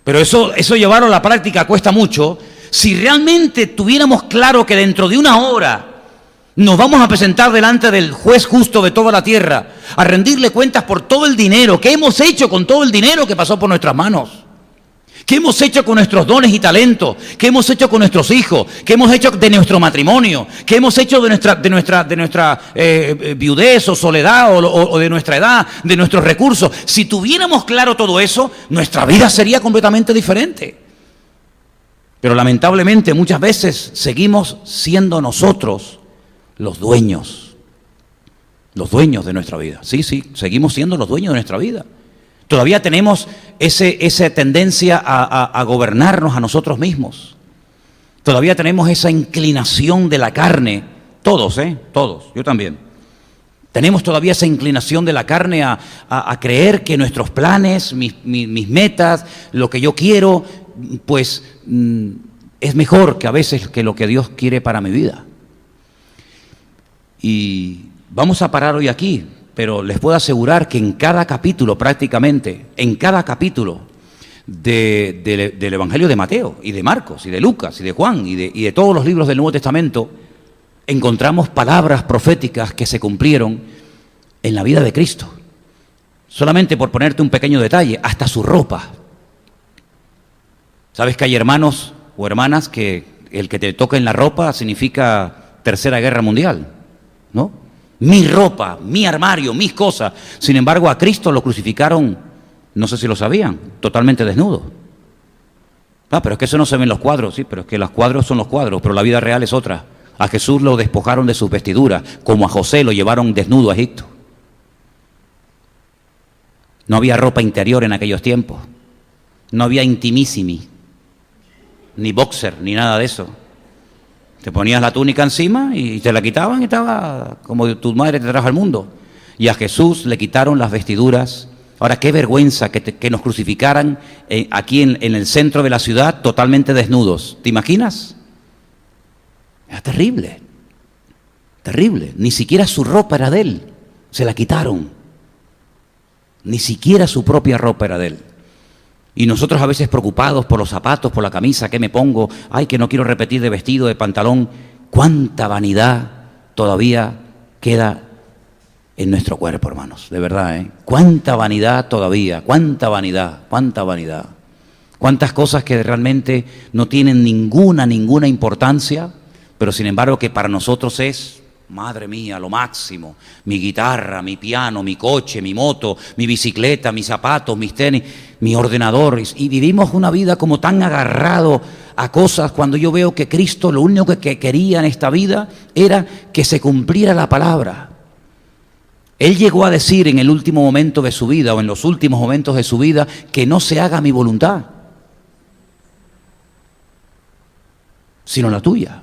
pero eso llevarlo a la práctica cuesta mucho. Si realmente tuviéramos claro que dentro de una hora nos vamos a presentar delante del juez justo de toda la tierra, a rendirle cuentas por todo el dinero, ¿qué hemos hecho con todo el dinero que pasó por nuestras manos? ¿Qué hemos hecho con nuestros dones y talentos? ¿Qué hemos hecho con nuestros hijos? ¿Qué hemos hecho de nuestro matrimonio? ¿Qué hemos hecho de nuestra viudez o soledad o de nuestra edad, de nuestros recursos? Si tuviéramos claro todo eso, nuestra vida sería completamente diferente. Pero lamentablemente muchas veces seguimos siendo nosotros los dueños de nuestra vida. Sí, seguimos siendo los dueños de nuestra vida. Todavía tenemos esa tendencia a gobernarnos a nosotros mismos. Todavía tenemos esa inclinación de la carne. Todos, todos, yo también. Tenemos todavía esa inclinación de la carne a creer que nuestros planes, mis metas, lo que yo quiero, pues es mejor que a veces que lo que Dios quiere para mi vida. Y vamos a parar hoy aquí, pero les puedo asegurar que en cada capítulo prácticamente, en cada capítulo del Evangelio de Mateo y de Marcos y de Lucas y de Juan y de todos los libros del Nuevo Testamento, encontramos palabras proféticas que se cumplieron en la vida de Cristo. Solamente por ponerte un pequeño detalle, hasta su ropa. ¿Sabes que hay hermanos o hermanas que el que te toque en la ropa significa Tercera Guerra Mundial? ¿No? Mi ropa, mi armario, mis cosas. Sin embargo, a Cristo lo crucificaron, no sé si lo sabían, totalmente desnudo. Ah, pero es que eso no se ve en los cuadros, sí, pero es que los cuadros son los cuadros, pero la vida real es otra. A Jesús lo despojaron de sus vestiduras, como a José lo llevaron desnudo a Egipto. No había ropa interior en aquellos tiempos. No había intimissimi, ni boxer, ni nada de eso. Te ponías la túnica encima y te la quitaban y estaba como tu madre te trajo al mundo. Y a Jesús le quitaron las vestiduras. Ahora, qué vergüenza que nos crucificaran aquí en el centro de la ciudad totalmente desnudos. ¿Te imaginas? Era terrible, terrible. Ni siquiera su ropa era de él, se la quitaron. Ni siquiera su propia ropa era de él. Y nosotros a veces preocupados por los zapatos, por la camisa, ¿qué me pongo? Ay, que no quiero repetir de vestido, de pantalón. ¿Cuánta vanidad todavía queda en nuestro cuerpo, hermanos? De verdad, ¿eh? ¿Cuánta vanidad todavía? ¿Cuánta vanidad? ¿Cuánta vanidad? ¿Cuántas cosas que realmente no tienen ninguna importancia? Pero sin embargo que para nosotros es, madre mía, lo máximo. Mi guitarra, mi piano, mi coche, mi moto, mi bicicleta, mis zapatos, mis tenis, mi ordenador. Y vivimos una vida como tan agarrado a cosas cuando yo veo que Cristo lo único que quería en esta vida era que se cumpliera la palabra. Él llegó a decir en el último momento de su vida o en los últimos momentos de su vida que no se haga mi voluntad, sino la tuya.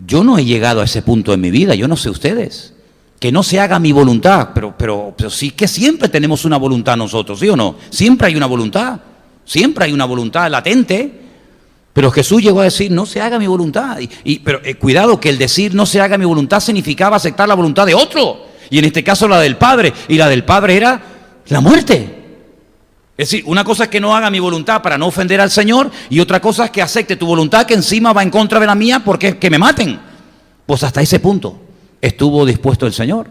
Yo no he llegado a ese punto en mi vida, yo no sé ustedes, que no se haga mi voluntad, pero sí que siempre tenemos una voluntad nosotros, ¿sí o no? Siempre hay una voluntad latente, pero Jesús llegó a decir, no se haga mi voluntad, pero cuidado que el decir no se haga mi voluntad significaba aceptar la voluntad de otro, y en este caso la del Padre, y la del Padre era la muerte. Es decir, una cosa es que no haga mi voluntad para no ofender al Señor y otra cosa es que acepte tu voluntad que encima va en contra de la mía porque es que me maten. Pues hasta ese punto estuvo dispuesto el Señor.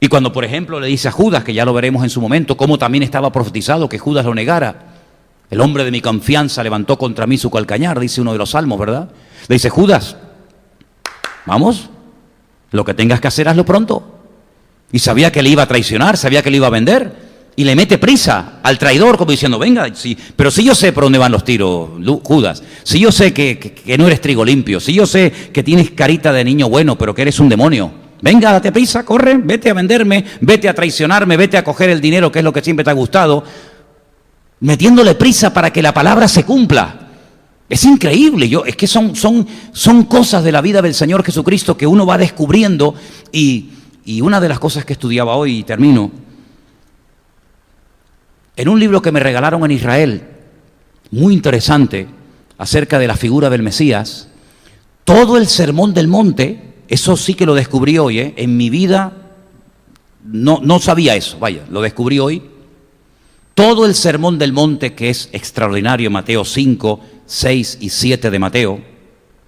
Y cuando, por ejemplo, le dice a Judas, que ya lo veremos en su momento, cómo también estaba profetizado que Judas lo negara. El hombre de mi confianza levantó contra mí su calcañar, dice uno de los salmos, ¿verdad? Le dice, Judas, vamos, lo que tengas que hacer, hazlo pronto. Y sabía que le iba a traicionar, sabía que le iba a vender. Y le mete prisa al traidor como diciendo, venga, sí, pero si yo sé por dónde van los tiros, Judas, si yo sé que no eres trigo limpio, si yo sé que tienes carita de niño bueno, pero que eres un demonio, venga, date prisa, corre, vete a venderme, vete a traicionarme, vete a coger el dinero, que es lo que siempre te ha gustado, metiéndole prisa para que la palabra se cumpla. Es increíble, es que son cosas de la vida del Señor Jesucristo que uno va descubriendo y una de las cosas que estudiaba hoy, y termino, en un libro que me regalaron en Israel, muy interesante, acerca de la figura del Mesías, todo el Sermón del Monte, eso sí que lo descubrí hoy, en mi vida no sabía eso, vaya, lo descubrí hoy. Todo el Sermón del Monte, que es extraordinario, Mateo 5, 6 y 7 de Mateo,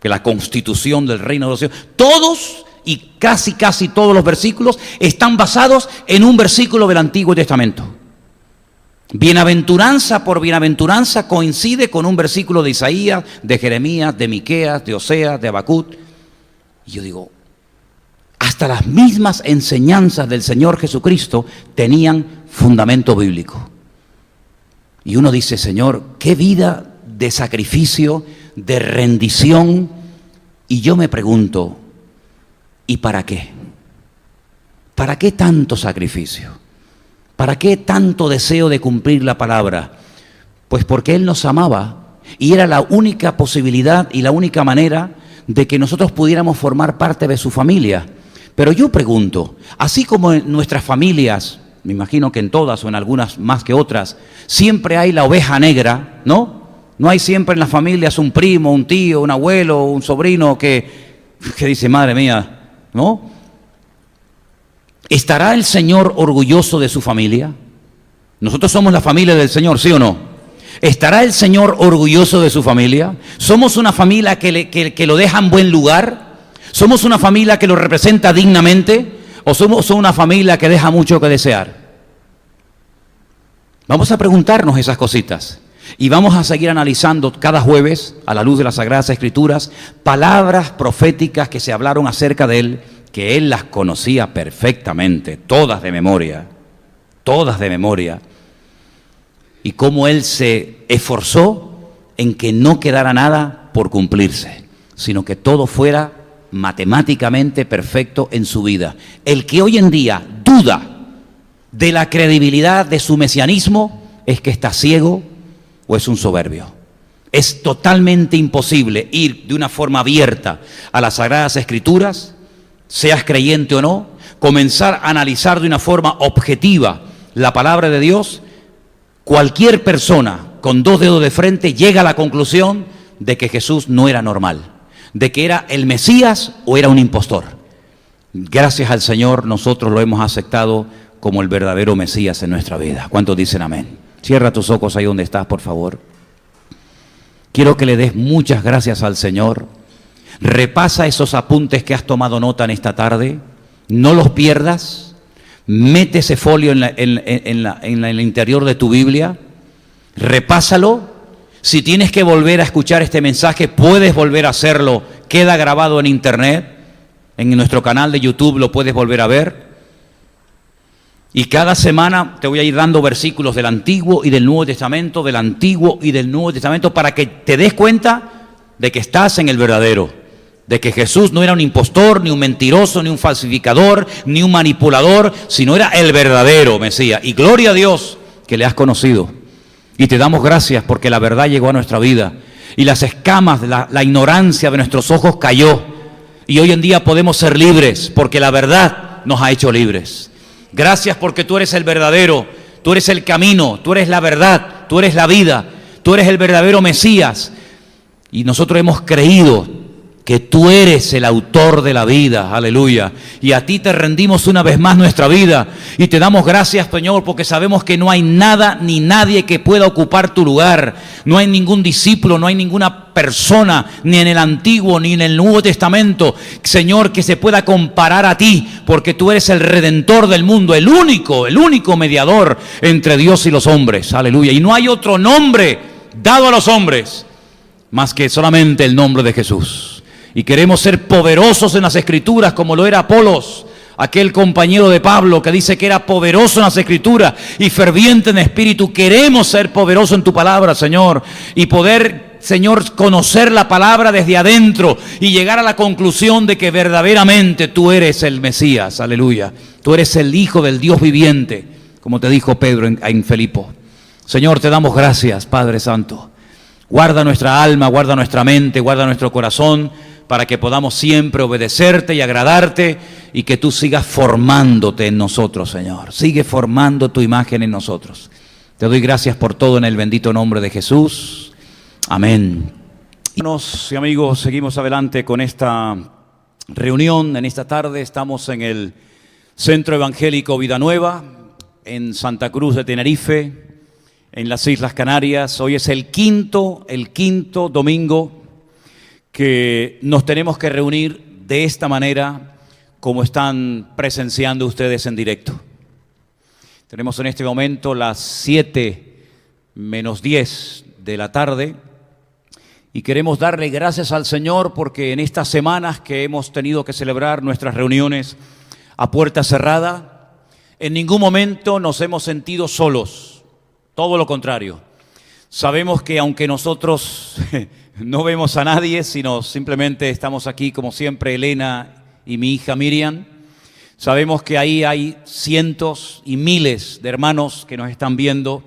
que la constitución del reino de los cielos, todos y casi todos los versículos están basados en un versículo del Antiguo Testamento. Bienaventuranza por bienaventuranza coincide con un versículo de Isaías, de Jeremías, de Miqueas, de Oseas, de Habacuc. Y yo digo, hasta las mismas enseñanzas del Señor Jesucristo tenían fundamento bíblico. Y uno dice, Señor, qué vida de sacrificio, de rendición. Y yo me pregunto, ¿y para qué? ¿Para qué tanto sacrificio? ¿Para qué tanto deseo de cumplir la palabra? Pues porque Él nos amaba y era la única posibilidad y la única manera de que nosotros pudiéramos formar parte de su familia. Pero yo pregunto, así como en nuestras familias, me imagino que en todas o en algunas más que otras, siempre hay la oveja negra, ¿no? No hay siempre en las familias un primo, un tío, un abuelo, un sobrino que dice, madre mía, ¿no? ¿Estará el Señor orgulloso de su familia? Nosotros somos la familia del Señor, ¿sí o no? ¿Estará el Señor orgulloso de su familia? ¿Somos una familia que lo deja en buen lugar? ¿Somos una familia que lo representa dignamente? ¿O somos una familia que deja mucho que desear? Vamos a preguntarnos esas cositas. Y vamos a seguir analizando cada jueves, a la luz de las Sagradas Escrituras, palabras proféticas que se hablaron acerca de Él, que Él las conocía perfectamente, todas de memoria, y cómo Él se esforzó en que no quedara nada por cumplirse, sino que todo fuera matemáticamente perfecto en su vida. El que hoy en día duda de la credibilidad de su mesianismo es que está ciego o es un soberbio. Es totalmente imposible ir de una forma abierta a las Sagradas Escrituras, seas creyente o no, comenzar a analizar de una forma objetiva la palabra de Dios. Cualquier persona con dos dedos de frente llega a la conclusión de que Jesús no era normal, de que era el Mesías o era un impostor. Gracias al Señor nosotros lo hemos aceptado como el verdadero Mesías en nuestra vida. ¿Cuántos dicen amén? Cierra tus ojos ahí donde estás, por favor. Quiero que le des muchas gracias al Señor. Repasa esos apuntes que has tomado nota en esta tarde. No los pierdas. Mete ese folio en el interior de tu Biblia. Repásalo. Si tienes que volver a escuchar este mensaje, puedes volver a hacerlo. Queda grabado en internet. En nuestro canal de YouTube lo puedes volver a ver. Y cada semana te voy a ir dando versículos del Antiguo y del Nuevo Testamento, del Antiguo y del Nuevo Testamento, para que te des cuenta de que estás en el verdadero, de que Jesús no era un impostor, ni un mentiroso, ni un falsificador, ni un manipulador, sino era el verdadero Mesías. Y gloria a Dios que le has conocido. Y te damos gracias porque la verdad llegó a nuestra vida. Y las escamas, la ignorancia de nuestros ojos cayó. Y hoy en día podemos ser libres porque la verdad nos ha hecho libres. Gracias porque tú eres el verdadero, tú eres el camino, tú eres la verdad, tú eres la vida, tú eres el verdadero Mesías. Y nosotros hemos creído que tú eres el autor de la vida, aleluya. Y a ti te rendimos una vez más nuestra vida y te damos gracias, Señor, porque sabemos que no hay nada ni nadie que pueda ocupar tu lugar. No hay ningún discípulo, no hay ninguna persona, ni en el Antiguo ni en el Nuevo Testamento, Señor, que se pueda comparar a ti, porque tú eres el Redentor del mundo, el único mediador entre Dios y los hombres, aleluya. Y no hay otro nombre dado a los hombres más que solamente el nombre de Jesús. Y queremos ser poderosos en las Escrituras como lo era Apolos, aquel compañero de Pablo que dice que era poderoso en las Escrituras y ferviente en espíritu. Queremos ser poderosos en tu palabra, Señor, y poder, Señor, conocer la palabra desde adentro y llegar a la conclusión de que verdaderamente tú eres el Mesías, aleluya. Tú eres el Hijo del Dios viviente, como te dijo Pedro en Filipo. Señor, te damos gracias, Padre Santo. Guarda nuestra alma, guarda nuestra mente, guarda nuestro corazón, para que podamos siempre obedecerte y agradarte y que tú sigas formándote en nosotros, Señor. Sigue formando tu imagen en nosotros. Te doy gracias por todo en el bendito nombre de Jesús. Amén. Hermanos y amigos, seguimos adelante con esta reunión. En esta tarde estamos en el Centro Evangélico Vida Nueva, en Santa Cruz de Tenerife, en las Islas Canarias. Hoy es el quinto domingo que nos tenemos que reunir de esta manera como están presenciando ustedes en directo. Tenemos en este momento las 7:10 de la tarde y queremos darle gracias al Señor porque en estas semanas que hemos tenido que celebrar nuestras reuniones a puerta cerrada, en ningún momento nos hemos sentido solos, todo lo contrario. Sabemos que aunque nosotros no vemos a nadie, sino simplemente estamos aquí como siempre Elena y mi hija Miriam, sabemos que ahí hay cientos y miles de hermanos que nos están viendo,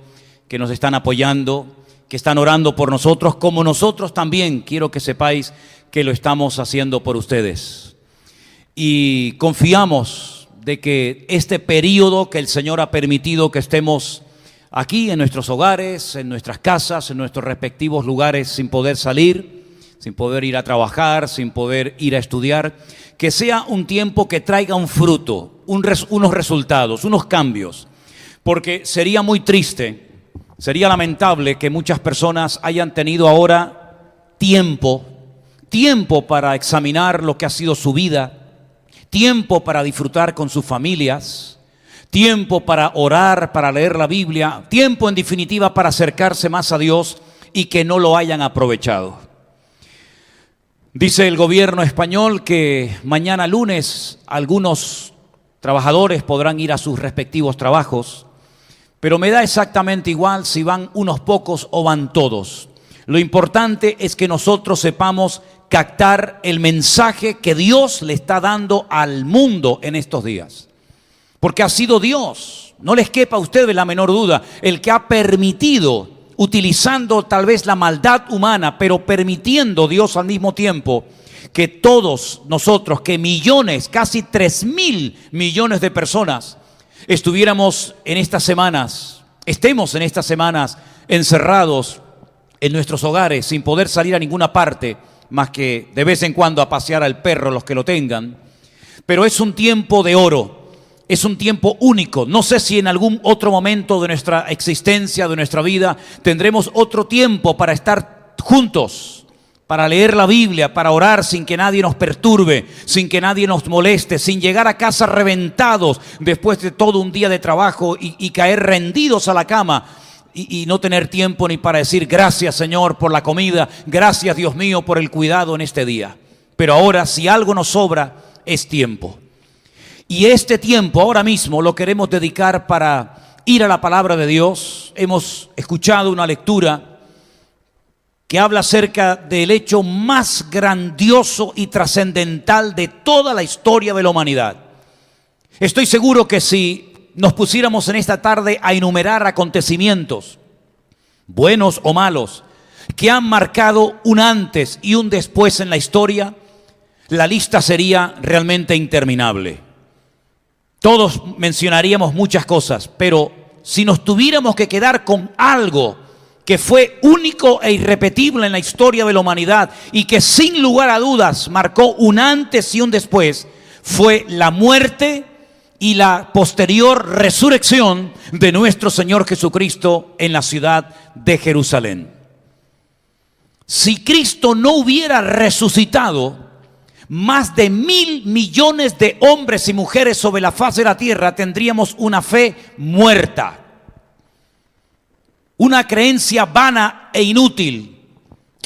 que nos están apoyando, que están orando por nosotros, como nosotros también quiero que sepáis que lo estamos haciendo por ustedes. y confiamos de que este periodo que el Señor ha permitido que estemos aquí en nuestros hogares, en nuestras casas, en nuestros respectivos lugares sin poder salir, sin poder ir a trabajar, sin poder ir a estudiar, que sea un tiempo que traiga un fruto, unos resultados, unos cambios, porque sería muy triste, sería lamentable que muchas personas hayan tenido ahora tiempo para examinar lo que ha sido su vida, tiempo para disfrutar con sus familias, tiempo para orar, para leer la Biblia, tiempo en definitiva para acercarse más a Dios y que no lo hayan aprovechado. Dice el gobierno español que mañana lunes algunos trabajadores podrán ir a sus respectivos trabajos, pero me da exactamente igual si van unos pocos o van todos. Lo importante es que nosotros sepamos captar el mensaje que Dios le está dando al mundo en estos días. Porque ha sido Dios, no les quepa a ustedes la menor duda, el que ha permitido, utilizando tal vez la maldad humana, pero permitiendo Dios al mismo tiempo que todos nosotros, que millones, casi 3.000 millones de personas, estemos en estas semanas encerrados en nuestros hogares sin poder salir a ninguna parte, más que de vez en cuando a pasear al perro los que lo tengan. Pero es un tiempo de oro, es un tiempo único. No sé si en algún otro momento de nuestra existencia, de nuestra vida, tendremos otro tiempo para estar juntos, para leer la Biblia, para orar sin que nadie nos perturbe, sin que nadie nos moleste, sin llegar a casa reventados después de todo un día de trabajo y caer rendidos a la cama y no tener tiempo ni para decir gracias, Señor, por la comida, gracias, Dios mío, por el cuidado en este día. Pero ahora, si algo nos sobra, es tiempo. Y este tiempo ahora mismo lo queremos dedicar para ir a la palabra de Dios. Hemos escuchado una lectura que habla acerca del hecho más grandioso y trascendental de toda la historia de la humanidad. Estoy seguro que si nos pusiéramos en esta tarde a enumerar acontecimientos, buenos o malos, que han marcado un antes y un después en la historia, la lista sería realmente interminable. Todos mencionaríamos muchas cosas, pero si nos tuviéramos que quedar con algo que fue único e irrepetible en la historia de la humanidad y que sin lugar a dudas marcó un antes y un después, fue la muerte y la posterior resurrección de nuestro Señor Jesucristo en la ciudad de Jerusalén. Si Cristo no hubiera resucitado, más de 1.000 millones de hombres y mujeres sobre la faz de la tierra tendríamos una fe muerta, una creencia vana e inútil,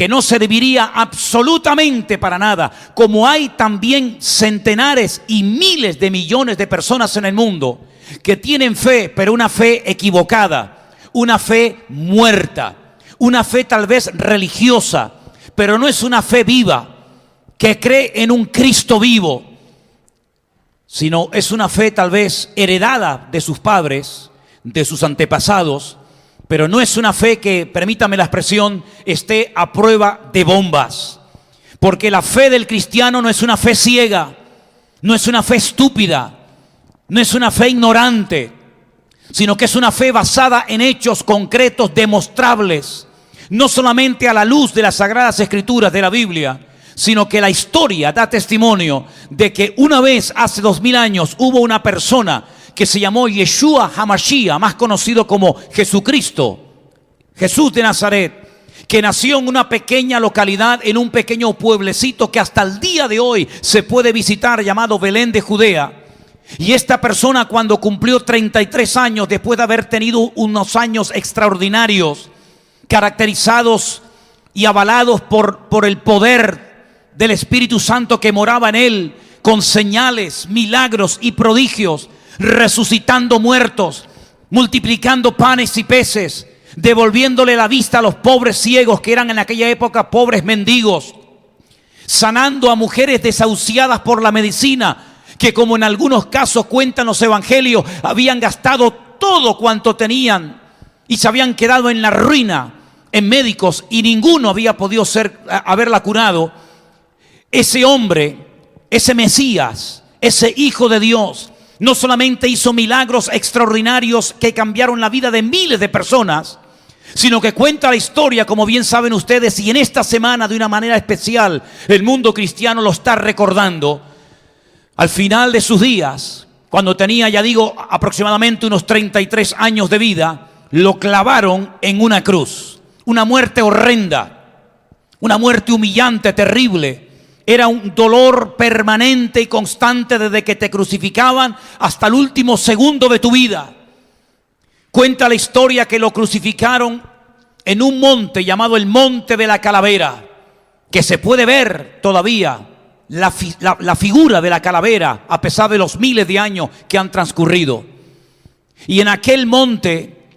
que no serviría absolutamente para nada, como hay también centenares y miles de millones de personas en el mundo que tienen fe, pero una fe equivocada, una fe muerta, una fe tal vez religiosa, pero no es una fe viva, que cree en un Cristo vivo, sino es una fe tal vez heredada de sus padres, de sus antepasados, pero no es una fe que, permítame la expresión, esté a prueba de bombas. Porque la fe del cristiano no es una fe ciega, no es una fe estúpida, no es una fe ignorante, sino que es una fe basada en hechos concretos, demostrables, no solamente a la luz de las Sagradas Escrituras de la Biblia, sino que la historia da testimonio de que una vez, hace 2000 años, hubo una persona que se llamó Yeshua HaMashiach, más conocido como Jesucristo, Jesús de Nazaret, que nació en una pequeña localidad, en un pequeño pueblecito que hasta el día de hoy se puede visitar, llamado Belén de Judea. Y esta persona, cuando cumplió 33 años, después de haber tenido unos años extraordinarios, caracterizados y avalados por el poder del Espíritu Santo que moraba en él, con señales, milagros y prodigios, resucitando muertos, multiplicando panes y peces, devolviéndole la vista a los pobres ciegos que eran en aquella época pobres mendigos, sanando a mujeres desahuciadas por la medicina, que como en algunos casos cuentan los evangelios, habían gastado todo cuanto tenían y se habían quedado en la ruina en médicos y ninguno había podido haberla curado. Ese hombre, ese Mesías, ese Hijo de Dios, no solamente hizo milagros extraordinarios que cambiaron la vida de miles de personas, sino que cuenta la historia, como bien saben ustedes, y en esta semana de una manera especial el mundo cristiano lo está recordando. Al final de sus días, cuando tenía, ya digo, aproximadamente unos 33 años de vida, lo clavaron en una cruz. Una muerte horrenda, una muerte humillante, terrible. Era un dolor permanente y constante desde que te crucificaban hasta el último segundo de tu vida. Cuenta la historia que lo crucificaron en un monte llamado el Monte de la Calavera, que se puede ver todavía la figura de la calavera a pesar de los miles de años que han transcurrido. Y en aquel monte,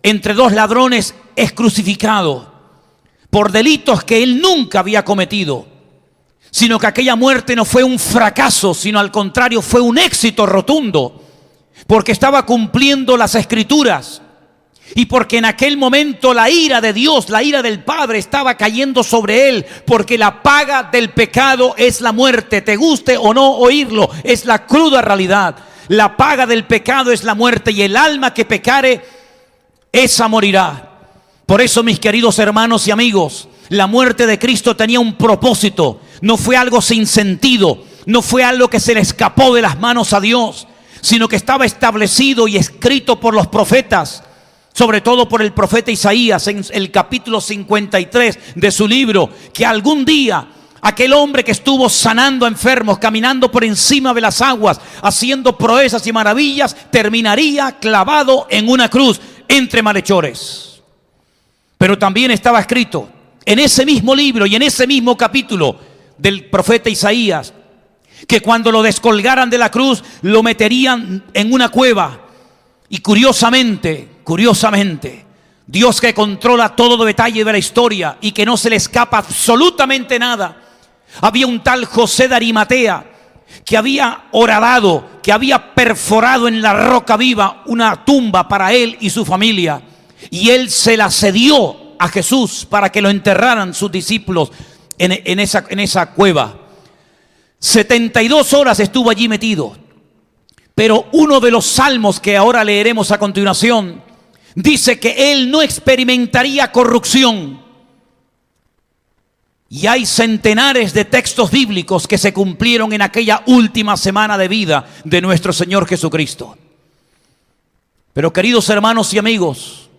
entre dos ladrones, es crucificado por delitos que él nunca había cometido, sino que aquella muerte no fue un fracaso, sino al contrario fue un éxito rotundo, porque estaba cumpliendo las Escrituras y porque en aquel momento la ira de Dios, la ira del Padre estaba cayendo sobre él, porque la paga del pecado es la muerte. Te guste o no oírlo, es la cruda realidad. La paga del pecado es la muerte, y el alma que pecare, esa morirá. Por eso, mis queridos hermanos y amigos, la muerte de Cristo tenía un propósito. No fue algo sin sentido, no fue algo que se le escapó de las manos a Dios, sino que estaba establecido y escrito por los profetas, sobre todo por el profeta Isaías en el capítulo 53 de su libro, que algún día aquel hombre que estuvo sanando a enfermos, caminando por encima de las aguas, haciendo proezas y maravillas, terminaría clavado en una cruz entre malhechores. Pero también estaba escrito en ese mismo libro y en ese mismo capítulo del profeta Isaías, que cuando lo descolgaran de la cruz, lo meterían en una cueva. Y curiosamente, Dios, que controla todo detalle de la historia y que no se le escapa absolutamente nada, había un tal José de Arimatea que había horadado, que había perforado en la roca viva una tumba para él y su familia, y él se la cedió a Jesús para que lo enterraran sus discípulos en esa cueva. 72 horas estuvo allí metido. Pero uno de los salmos que ahora leeremos a continuación dice que él no experimentaría corrupción. Y hay centenares de textos bíblicos que se cumplieron en aquella última semana de vida de nuestro Señor Jesucristo. Pero, queridos hermanos y amigos,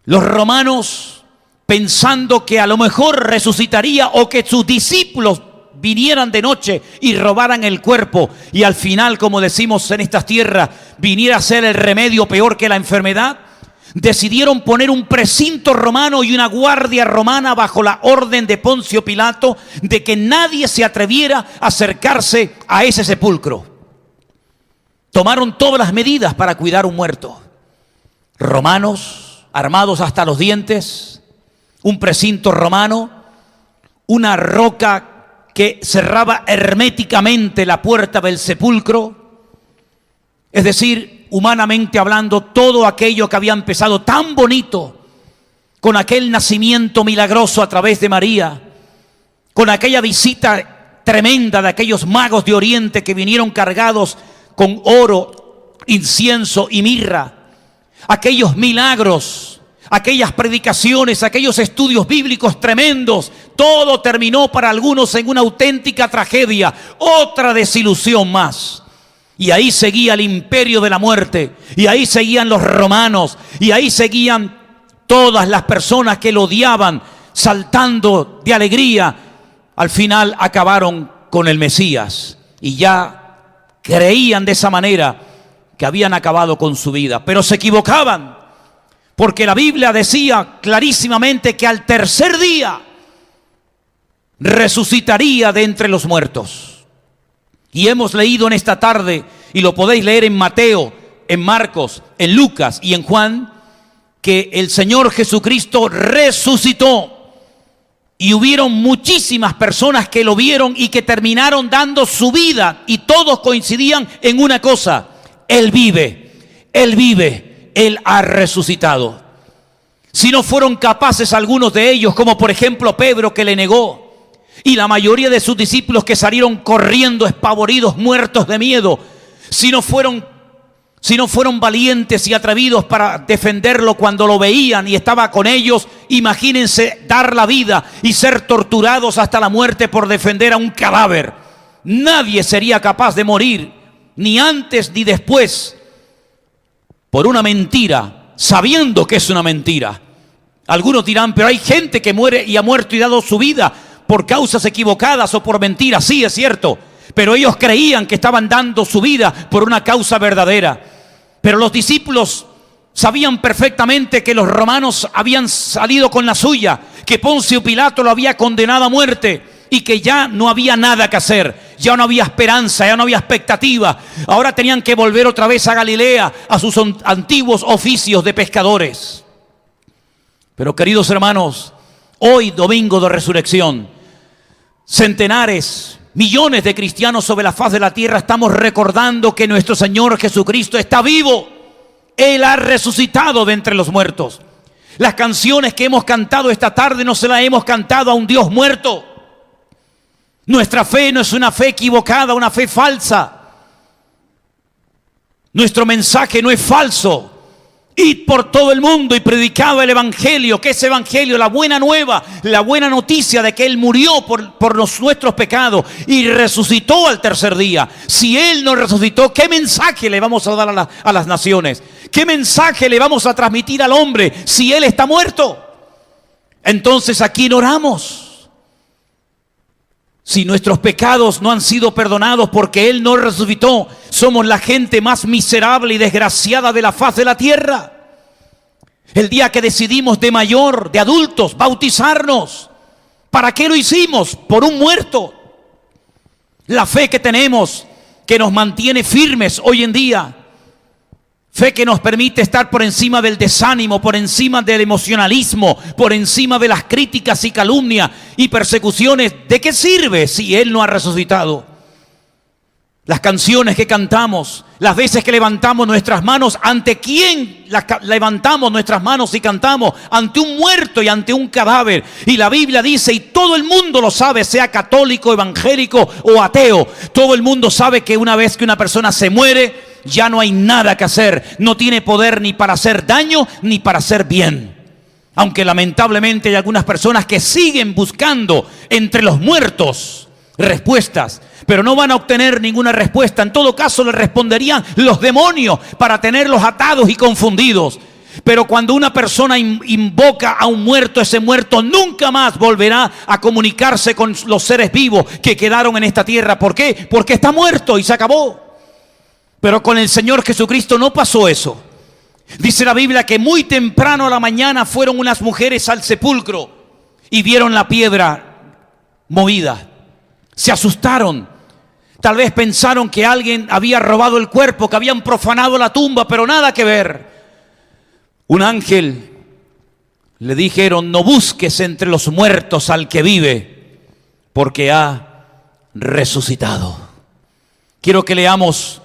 los romanos, pensando que a lo mejor resucitaría, o que sus discípulos vinieran de noche y robaran el cuerpo, y al final, como decimos en estas tierras, viniera a ser el remedio peor que la enfermedad, decidieron poner un precinto romano y una guardia romana bajo la orden de Poncio Pilato de que nadie se atreviera a acercarse a ese sepulcro. Tomaron todas las medidas para cuidar un muerto. Romanos, armados hasta los dientes, un precinto romano, una roca que cerraba herméticamente la puerta del sepulcro. Es decir, humanamente hablando, todo aquello que había empezado tan bonito, con aquel nacimiento milagroso a través de María, con aquella visita tremenda de aquellos magos de Oriente que vinieron cargados con oro, incienso y mirra, aquellos milagros, aquellas predicaciones, aquellos estudios bíblicos tremendos, todo terminó para algunos en una auténtica tragedia, otra desilusión más. Y ahí seguía el imperio de la muerte, y ahí seguían los romanos, y ahí seguían todas las personas que lo odiaban, saltando de alegría. Al final acabaron con el Mesías, y ya creían de esa manera que habían acabado con su vida, pero se equivocaban. Porque la Biblia decía clarísimamente que al tercer día resucitaría de entre los muertos. Y hemos leído en esta tarde, y lo podéis leer en Mateo, en Marcos, en Lucas y en Juan, que el Señor Jesucristo resucitó. Y hubieron muchísimas personas que lo vieron y que terminaron dando su vida, y todos coincidían en una cosa: Él vive, Él vive, Él ha resucitado. Si no fueron capaces algunos de ellos, como por ejemplo Pedro, que le negó, Y la mayoría de sus discípulos que salieron corriendo, espavoridos, muertos de miedo, si no fueron valientes y atrevidos para defenderlo cuando lo veían y estaba con ellos, imagínense dar la vida y ser torturados hasta la muerte por defender a un cadáver. Nadie sería capaz de morir, ni antes ni después, por una mentira, sabiendo que es una mentira. Algunos dirán, pero hay gente que muere y ha muerto y dado su vida por causas equivocadas o por mentiras. Sí, es cierto, pero ellos creían que estaban dando su vida por una causa verdadera. Pero los discípulos sabían perfectamente que los romanos habían salido con la suya, que Poncio Pilato lo había condenado a muerte y que ya no había nada que hacer, ya no había esperanza, ya no había expectativa. Ahora tenían que volver otra vez a Galilea, a sus antiguos oficios de pescadores. Pero queridos hermanos, hoy domingo de resurrección, centenares, millones de cristianos sobre la faz de la tierra estamos recordando que nuestro Señor Jesucristo está vivo. Él ha resucitado de entre los muertos. Las canciones que hemos cantado esta tarde no se las hemos cantado a un Dios muerto. Nuestra fe no es una fe equivocada, una fe falsa. Nuestro mensaje no es falso. Id por todo el mundo y predicad el evangelio. ¿Qué es evangelio? La buena nueva, la buena noticia de que Él murió por nuestros pecados y resucitó al tercer día. Si Él no resucitó, ¿qué mensaje le vamos a dar a las naciones? ¿Qué mensaje le vamos a transmitir al hombre si Él está muerto? Entonces, ¿a quién oramos? Si nuestros pecados no han sido perdonados porque Él no resucitó, somos la gente más miserable y desgraciada de la faz de la tierra. El día que decidimos de mayor, de adultos, bautizarnos, ¿para qué lo hicimos? Por un muerto. La fe que tenemos, que nos mantiene firmes hoy en día, fe que nos permite estar por encima del desánimo, por encima del emocionalismo, por encima de las críticas y calumnias y persecuciones. ¿De qué sirve si Él no ha resucitado? Las canciones que cantamos, las veces que levantamos nuestras manos, ¿ante quién levantamos nuestras manos y cantamos? Ante un muerto y ante un cadáver. Y la Biblia dice, y todo el mundo lo sabe, sea católico, evangélico o ateo, todo el mundo sabe que una vez que una persona se muere, ya no hay nada que hacer. No tiene poder ni para hacer daño ni para hacer bien. Aunque lamentablemente hay algunas personas que siguen buscando entre los muertos respuestas, pero no van a obtener ninguna respuesta. En todo caso le responderían los demonios para tenerlos atados y confundidos. Pero cuando una persona invoca a un muerto, ese muerto nunca más volverá a comunicarse con los seres vivos que quedaron en esta tierra. ¿Por qué? Porque está muerto y se acabó. Pero con el Señor Jesucristo no pasó eso. Dice la Biblia que muy temprano a la mañana fueron unas mujeres al sepulcro y vieron la piedra movida. Se asustaron. Tal vez pensaron que alguien había robado el cuerpo, que habían profanado la tumba, pero nada que ver. Un ángel le dijeron, no busques entre los muertos al que vive, porque ha resucitado. Quiero que leamos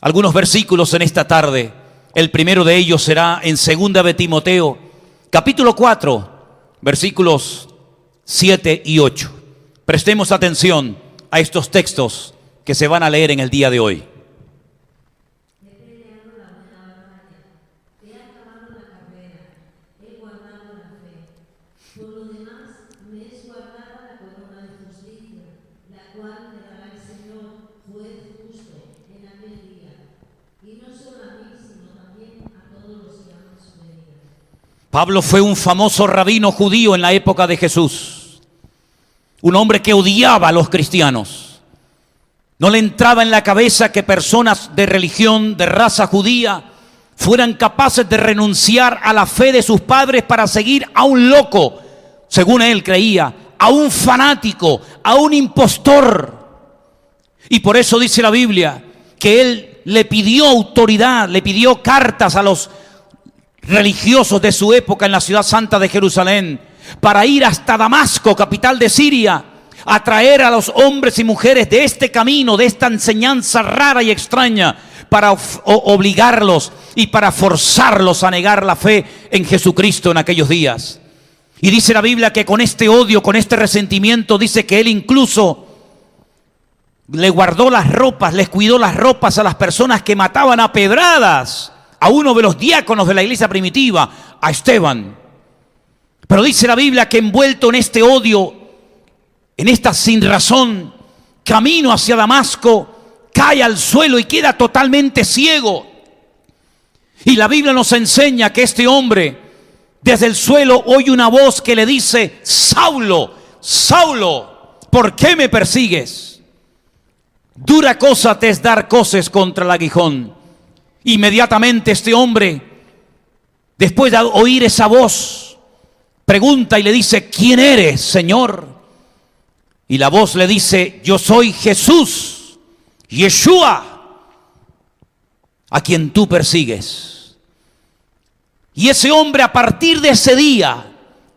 algunos versículos en esta tarde. El primero de ellos será en 2 de Timoteo, capítulo 4, versículos 7 y 8. Prestemos atención a estos textos que se van a leer en el día de hoy. Pablo fue un famoso rabino judío en la época de Jesús. Un hombre que odiaba a los cristianos. No le entraba en la cabeza que personas de religión, de raza judía, fueran capaces de renunciar a la fe de sus padres para seguir a un loco, según él creía, a un fanático, a un impostor. Y por eso dice la Biblia que él le pidió autoridad, le pidió cartas a los religiosos de su época en la ciudad santa de Jerusalén, para ir hasta Damasco, capital de Siria, a traer a los hombres y mujeres de este camino, de esta enseñanza rara y extraña, para obligarlos y para forzarlos a negar la fe en Jesucristo en aquellos días. Y dice la Biblia que con este odio, con este resentimiento, dice que él incluso le guardó las ropas, les cuidó las ropas a las personas que mataban a pedradas a uno de los diáconos de la iglesia primitiva, a Esteban. Pero dice la Biblia que envuelto en este odio, en esta sinrazón, camino hacia Damasco, cae al suelo y queda totalmente ciego. Y la Biblia nos enseña que este hombre, desde el suelo, oye una voz que le dice: Saulo, Saulo, ¿por qué me persigues? Dura cosa te es dar coces contra el aguijón. Inmediatamente este hombre, después de oír esa voz, pregunta y le dice: ¿quién eres, Señor? Y la voz le dice: yo soy Jesús, Yeshua, a quien tú persigues. Y ese hombre, a partir de ese día,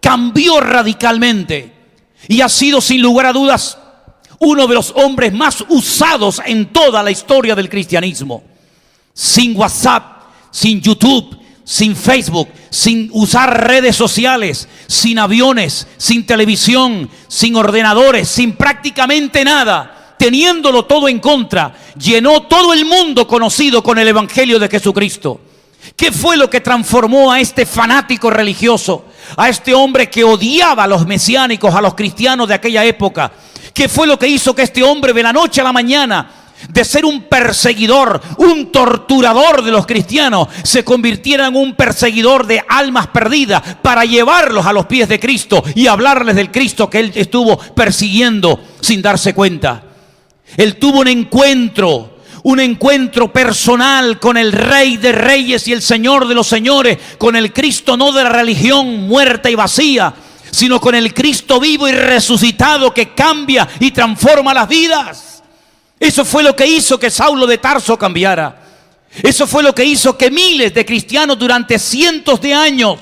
cambió radicalmente y ha sido, sin lugar a dudas, uno de los hombres más usados en toda la historia del cristianismo. Sin WhatsApp, sin YouTube, sin Facebook, sin usar redes sociales, sin aviones, sin televisión, sin ordenadores, sin prácticamente nada, teniéndolo todo en contra, llenó todo el mundo conocido con el Evangelio de Jesucristo. ¿Qué fue lo que transformó a este fanático religioso, a este hombre que odiaba a los mesiánicos, a los cristianos de aquella época? ¿Qué fue lo que hizo que este hombre, de la noche a la mañana, de ser un perseguidor, un torturador de los cristianos, se convirtiera en un perseguidor de almas perdidas para llevarlos a los pies de Cristo y hablarles del Cristo que él estuvo persiguiendo sin darse cuenta? Él tuvo un encuentro personal con el Rey de Reyes y el Señor de los Señores, con el Cristo no de la religión muerta y vacía, sino con el Cristo vivo y resucitado que cambia y transforma las vidas. Eso fue lo que hizo que Saulo de Tarso cambiara. Eso fue lo que hizo que miles de cristianos durante cientos de años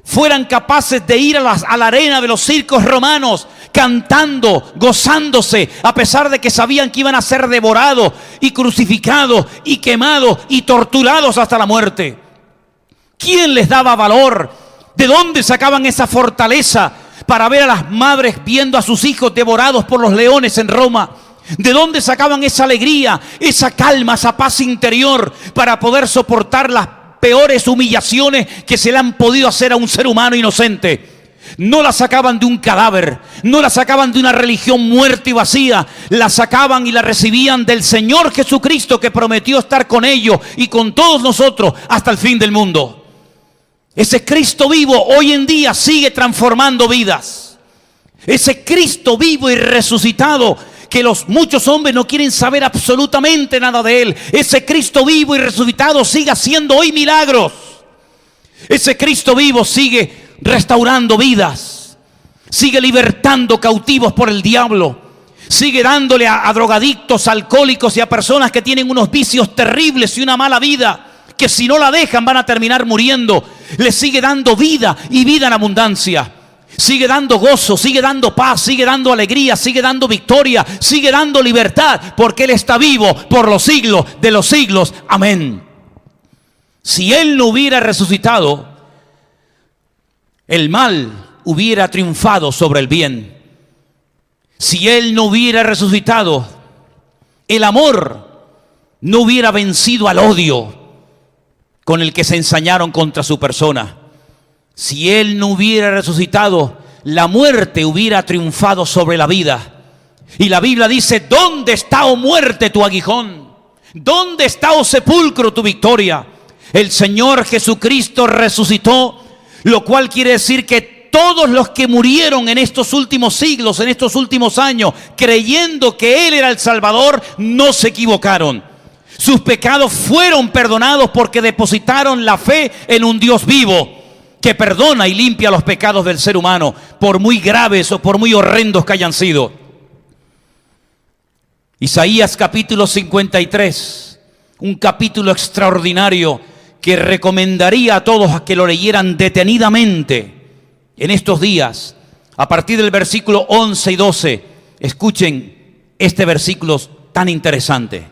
fueran capaces de ir a la arena de los circos romanos cantando, gozándose, a pesar de que sabían que iban a ser devorados y crucificados y quemados y torturados hasta la muerte. ¿Quién les daba valor? ¿De dónde sacaban esa fortaleza para ver a las madres viendo a sus hijos devorados por los leones en Roma? ¿De dónde sacaban esa alegría, esa calma, esa paz interior para poder soportar las peores humillaciones que se le han podido hacer a un ser humano inocente? No la sacaban de un cadáver, no la sacaban de una religión muerta y vacía, la sacaban y la recibían del Señor Jesucristo, que prometió estar con ellos y con todos nosotros hasta el fin del mundo. Ese Cristo vivo hoy en día sigue transformando vidas. Ese Cristo vivo y resucitado, que los muchos hombres no quieren saber absolutamente nada de él. Ese Cristo vivo y resucitado sigue haciendo hoy milagros. Ese Cristo vivo sigue restaurando vidas, sigue libertando cautivos por el diablo, sigue dándole a drogadictos, alcohólicos y a personas que tienen unos vicios terribles y una mala vida, que si no la dejan van a terminar muriendo. Les sigue dando vida y vida en abundancia. Sigue dando gozo, sigue dando paz, sigue dando alegría, sigue dando victoria, sigue dando libertad, porque Él está vivo por los siglos de los siglos. Amén. Si Él no hubiera resucitado, el mal hubiera triunfado sobre el bien. Si Él no hubiera resucitado, el amor no hubiera vencido al odio con el que se ensañaron contra su persona. Si Él no hubiera resucitado, la muerte hubiera triunfado sobre la vida. Y la Biblia dice: ¿dónde está, oh muerte, tu aguijón? ¿Dónde está, oh sepulcro, tu victoria? El Señor Jesucristo resucitó, lo cual quiere decir que todos los que murieron en estos últimos siglos, en estos últimos años, creyendo que Él era el Salvador, no se equivocaron. Sus pecados fueron perdonados porque depositaron la fe en un Dios vivo, que perdona y limpia los pecados del ser humano, por muy graves o por muy horrendos que hayan sido. Isaías capítulo 53, un capítulo extraordinario que recomendaría a todos a que lo leyeran detenidamente en estos días. A partir del versículo 11 y 12, escuchen este versículo tan interesante.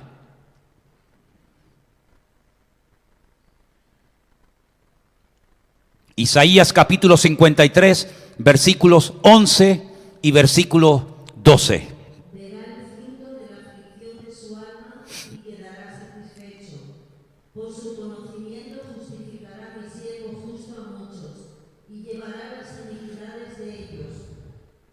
Isaías capítulo 53, versículos 11 y versículo 12. Verá el fruto de la aflicción de su alma y quedará satisfecho. Por su conocimiento justificará mi siervo justo a muchos y llevará las iniquidades de ellos.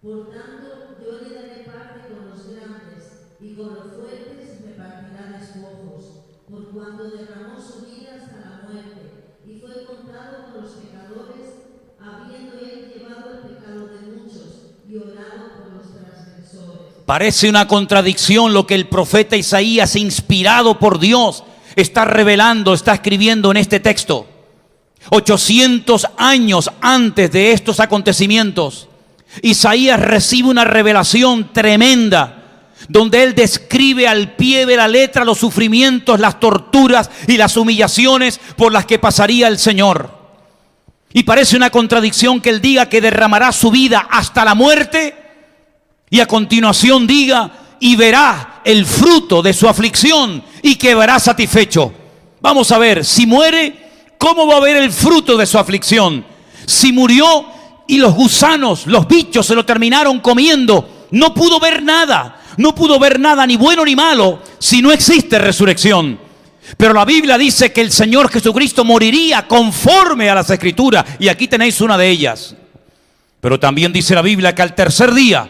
Por tanto, yo le daré parte con los grandes y con los fuertes me partirá despojos, por cuanto derramó su vida hasta la muerte y fue contado con los pecadores, habiendo él llevado el pecado de muchos y orado por los transgresores. Parece una contradicción lo que el profeta Isaías, inspirado por Dios, está revelando, está escribiendo en este texto. 800 años antes de estos acontecimientos, Isaías recibe una revelación tremenda, donde él describe al pie de la letra los sufrimientos, las torturas y las humillaciones por las que pasaría el Señor. Y parece una contradicción que él diga que derramará su vida hasta la muerte y a continuación diga y verá el fruto de su aflicción y quedará satisfecho. Vamos a ver, si muere, ¿cómo va a ver el fruto de su aflicción? Si murió y los gusanos, los bichos se lo terminaron comiendo, no pudo ver nada, ni bueno ni malo, si no existe resurrección. Pero la Biblia dice que el Señor Jesucristo moriría conforme a las Escrituras, y aquí tenéis una de ellas. Pero también dice la Biblia que al tercer día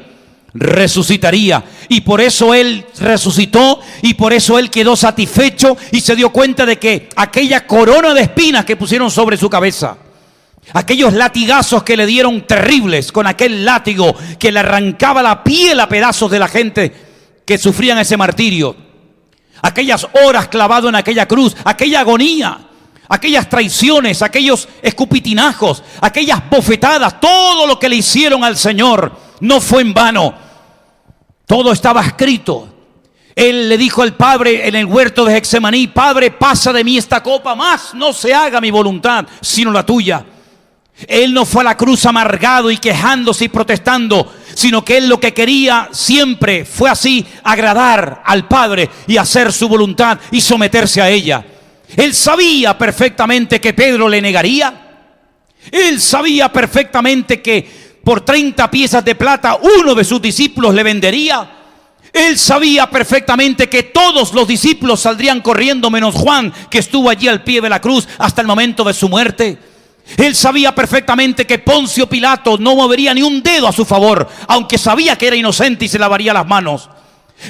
resucitaría, y por eso Él resucitó, y por eso Él quedó satisfecho y se dio cuenta de que aquella corona de espinas que pusieron sobre su cabeza, aquellos latigazos que le dieron terribles, con aquel látigo que le arrancaba la piel a pedazos de la gente que sufrían ese martirio, aquellas horas clavado en aquella cruz, aquella agonía, aquellas traiciones, aquellos escupitinajos, aquellas bofetadas, todo lo que le hicieron al Señor no fue en vano. Todo estaba escrito. Él le dijo al Padre en el huerto de Getsemaní: Padre, pasa de mí esta copa, mas no se haga mi voluntad, sino la tuya. Él no fue a la cruz amargado y quejándose y protestando, sino que él lo que quería siempre fue así, agradar al Padre y hacer su voluntad y someterse a ella. Él sabía perfectamente que Pedro le negaría. Él sabía perfectamente que por 30 piezas de plata uno de sus discípulos le vendería. Él sabía perfectamente que todos los discípulos saldrían corriendo menos Juan, que estuvo allí al pie de la cruz hasta el momento de su muerte. Él sabía perfectamente que Poncio Pilato no movería ni un dedo a su favor, aunque sabía que era inocente y se lavaría las manos.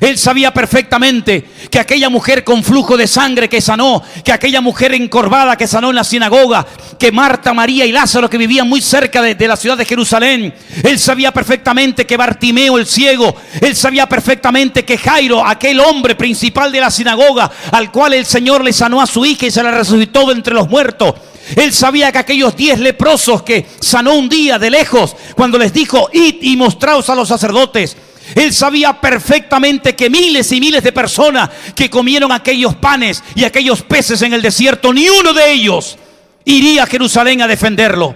Él sabía perfectamente que aquella mujer con flujo de sangre que sanó, que aquella mujer encorvada que sanó en la sinagoga, que Marta, María y Lázaro que vivían muy cerca de la ciudad de Jerusalén, él sabía perfectamente que Bartimeo el ciego, él sabía perfectamente que Jairo, aquel hombre principal de la sinagoga, al cual el Señor le sanó a su hija y se la resucitó de entre los muertos, él sabía que aquellos 10 leprosos que sanó un día de lejos, cuando les dijo: id y mostraos a los sacerdotes, él sabía perfectamente que miles y miles de personas que comieron aquellos panes y aquellos peces en el desierto, ni uno de ellos iría a Jerusalén a defenderlo.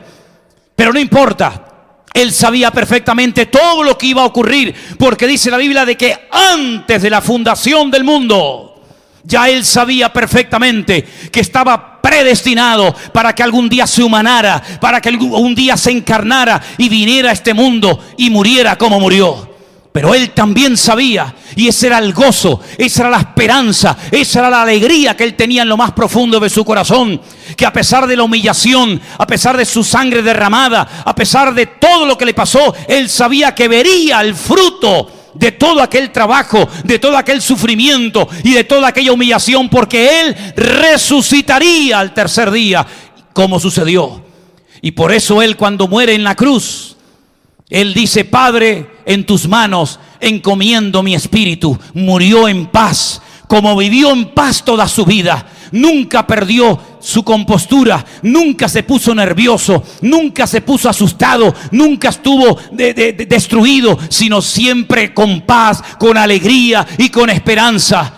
Pero no importa, él sabía perfectamente todo lo que iba a ocurrir, porque dice la Biblia de que antes de la fundación del mundo, ya él sabía perfectamente que estaba predestinado para que algún día se humanara, para que algún día se encarnara y viniera a este mundo y muriera como murió. Pero él también sabía, y ese era el gozo, esa era la esperanza, esa era la alegría que él tenía en lo más profundo de su corazón, que a pesar de la humillación, a pesar de su sangre derramada, a pesar de todo lo que le pasó, él sabía que vería el fruto de todo aquel trabajo, de todo aquel sufrimiento y de toda aquella humillación, porque él resucitaría al tercer día, como sucedió. Y por eso él, cuando muere en la cruz, él dice: Padre, en tus manos encomiendo mi espíritu. Murió en paz, como vivió en paz toda su vida. Nunca perdió su compostura, nunca se puso nervioso, nunca se puso asustado, nunca estuvo destruido, sino siempre con paz, con alegría y con esperanza.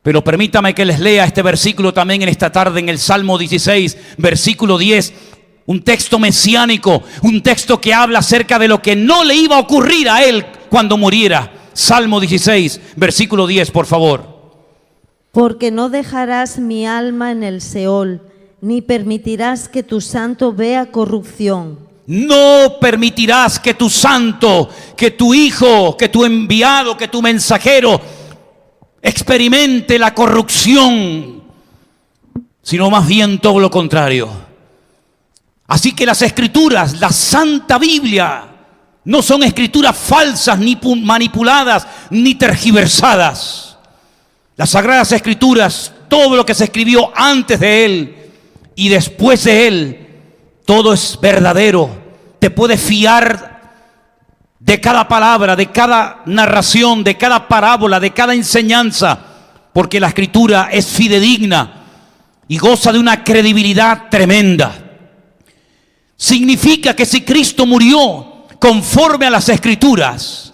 Pero permítame que les lea este versículo también en esta tarde, en el Salmo 16, versículo 10. Un texto mesiánico, un texto que habla acerca de lo que no le iba a ocurrir a él cuando muriera. Salmo 16, versículo 10, por favor. Porque no dejarás mi alma en el Seol, ni permitirás que tu santo vea corrupción. No permitirás que tu santo, que tu hijo, que tu enviado, que tu mensajero experimente la corrupción, sino más bien todo lo contrario. Así que las escrituras, la Santa Biblia, no son escrituras falsas, ni manipuladas, ni tergiversadas. Las Sagradas Escrituras, todo lo que se escribió antes de Él y después de Él, todo es verdadero. Te puedes fiar de cada palabra, de cada narración, de cada parábola, de cada enseñanza, porque la Escritura es fidedigna y goza de una credibilidad tremenda. Significa que si Cristo murió conforme a las Escrituras,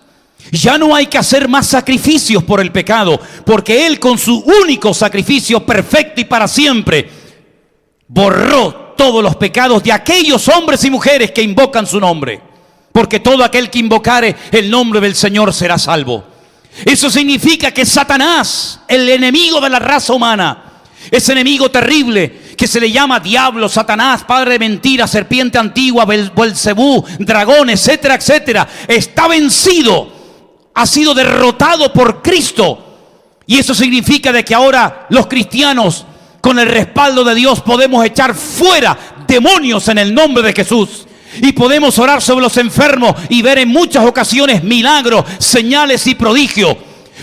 ya no hay que hacer más sacrificios por el pecado, porque Él con su único sacrificio perfecto y para siempre borró todos los pecados de aquellos hombres y mujeres que invocan su nombre, porque todo aquel que invocare el nombre del Señor será salvo. Eso significa que Satanás, el enemigo de la raza humana, ese enemigo terrible que se le llama diablo, Satanás, padre de mentira, serpiente antigua, Belcebú, dragón, etcétera, etcétera, está vencido, ha sido derrotado por Cristo. Y eso significa de que ahora los cristianos, con el respaldo de Dios, podemos echar fuera demonios en el nombre de Jesús. Y podemos orar sobre los enfermos y ver en muchas ocasiones milagros, señales y prodigios.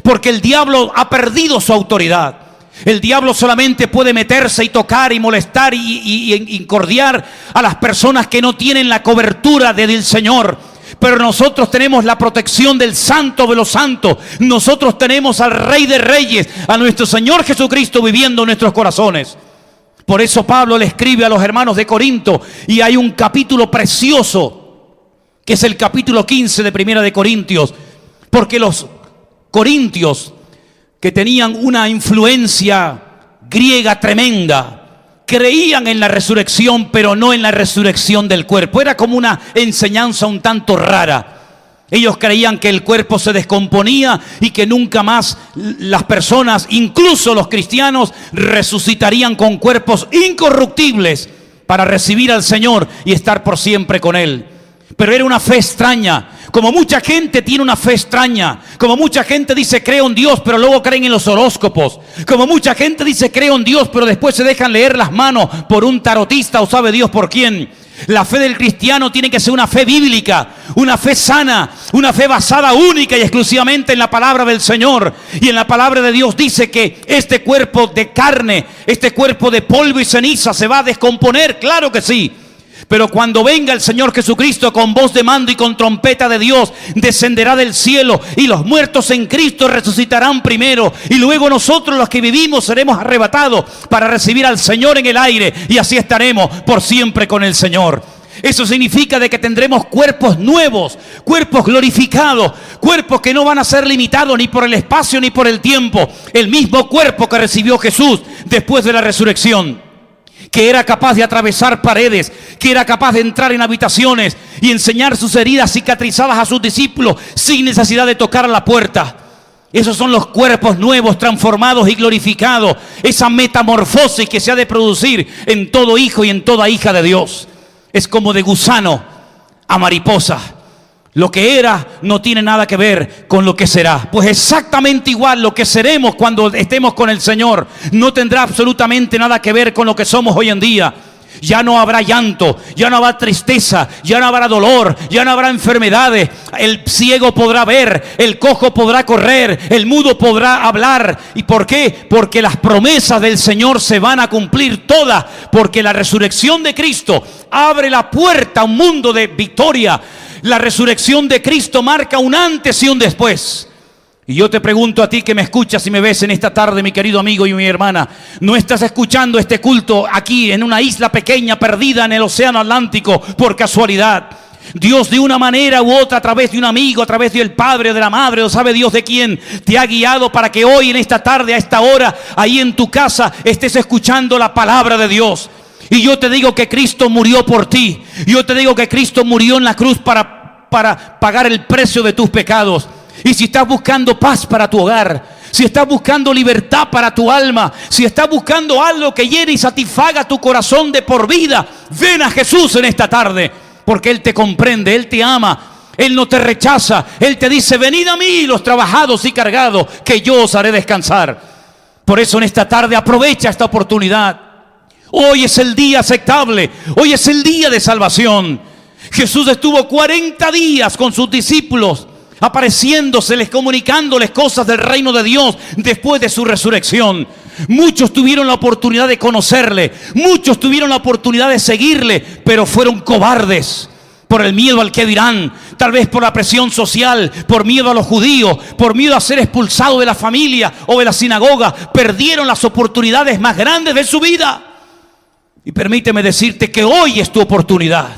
Porque el diablo ha perdido su autoridad. El diablo solamente puede meterse y tocar y molestar y incordiar a las personas que no tienen la cobertura del Señor. Pero nosotros tenemos la protección del Santo de los Santos. Nosotros tenemos al Rey de Reyes, a nuestro Señor Jesucristo viviendo en nuestros corazones. Por eso Pablo le escribe a los hermanos de Corinto, y hay un capítulo precioso, que es el capítulo 15 de Primera de Corintios, porque los corintios, que tenían una influencia griega tremenda, creían en la resurrección, pero no en la resurrección del cuerpo. Era como una enseñanza un tanto rara. Ellos creían que el cuerpo se descomponía y que nunca más las personas, incluso los cristianos, resucitarían con cuerpos incorruptibles para recibir al Señor y estar por siempre con Él. Pero era una fe extraña. Como mucha gente tiene una fe extraña. Como mucha gente dice creo en Dios, pero luego creen en los horóscopos. Como mucha gente dice creo en Dios, pero después se dejan leer las manos por un tarotista o sabe Dios por quién. La fe del cristiano tiene que ser una fe bíblica, una fe sana, una fe basada única y exclusivamente en la palabra del Señor. Y en la palabra de Dios dice que este cuerpo de carne, este cuerpo de polvo y ceniza se va a descomponer, claro que sí. Pero cuando venga el Señor Jesucristo con voz de mando y con trompeta de Dios, descenderá del cielo y los muertos en Cristo resucitarán primero. Y luego nosotros los que vivimos seremos arrebatados para recibir al Señor en el aire. Y así estaremos por siempre con el Señor. Eso significa de que tendremos cuerpos nuevos, cuerpos glorificados, cuerpos que no van a ser limitados ni por el espacio ni por el tiempo. El mismo cuerpo que recibió Jesús después de la resurrección, que era capaz de atravesar paredes, que era capaz de entrar en habitaciones y enseñar sus heridas cicatrizadas a sus discípulos sin necesidad de tocar a la puerta. Esos son los cuerpos nuevos, transformados y glorificados. Esa metamorfosis que se ha de producir en todo hijo y en toda hija de Dios. Es como de gusano a mariposa. Lo que era no tiene nada que ver con lo que será. Pues exactamente igual lo que seremos cuando estemos con el Señor no tendrá absolutamente nada que ver con lo que somos hoy en día. Ya no habrá llanto, ya no habrá tristeza, ya no habrá dolor, ya no habrá enfermedades. El ciego podrá ver, el cojo podrá correr, el mudo podrá hablar. ¿Y por qué? Porque las promesas del Señor se van a cumplir todas. Porque la resurrección de Cristo abre la puerta a un mundo de victoria. La resurrección de Cristo marca un antes y un después. Y yo te pregunto a ti que me escuchas y me ves en esta tarde, mi querido amigo y mi hermana, ¿no estás escuchando este culto aquí en una isla pequeña perdida en el océano Atlántico por casualidad? Dios de una manera u otra, a través de un amigo, a través del padre, de la madre, o sabe Dios de quién, te ha guiado para que hoy en esta tarde, a esta hora, ahí en tu casa, estés escuchando la palabra de Dios. Y yo te digo que Cristo murió por ti. Yo te digo que Cristo murió en la cruz para pagar el precio de tus pecados. Y si estás buscando paz para tu hogar, si estás buscando libertad para tu alma, si estás buscando algo que llene y satisfaga tu corazón de por vida, ven a Jesús en esta tarde. porque Él te comprende, Él te ama. Él no te rechaza. Él te dice: venid a mí los trabajados y cargados, que yo os haré descansar. Por eso en esta tarde aprovecha esta oportunidad. Hoy es el día aceptable. Hoy es el día de salvación. Jesús estuvo 40 días con sus discípulos, apareciéndoseles, comunicándoles cosas del reino de Dios después de su resurrección. Muchos tuvieron la oportunidad de conocerle, muchos tuvieron la oportunidad de seguirle, pero fueron cobardes. Por el miedo al que dirán, tal vez por la presión social, por miedo a los judíos, por miedo a ser expulsado de la familia o de la sinagoga, perdieron las oportunidades más grandes de su vida. Y permíteme decirte que hoy es tu oportunidad.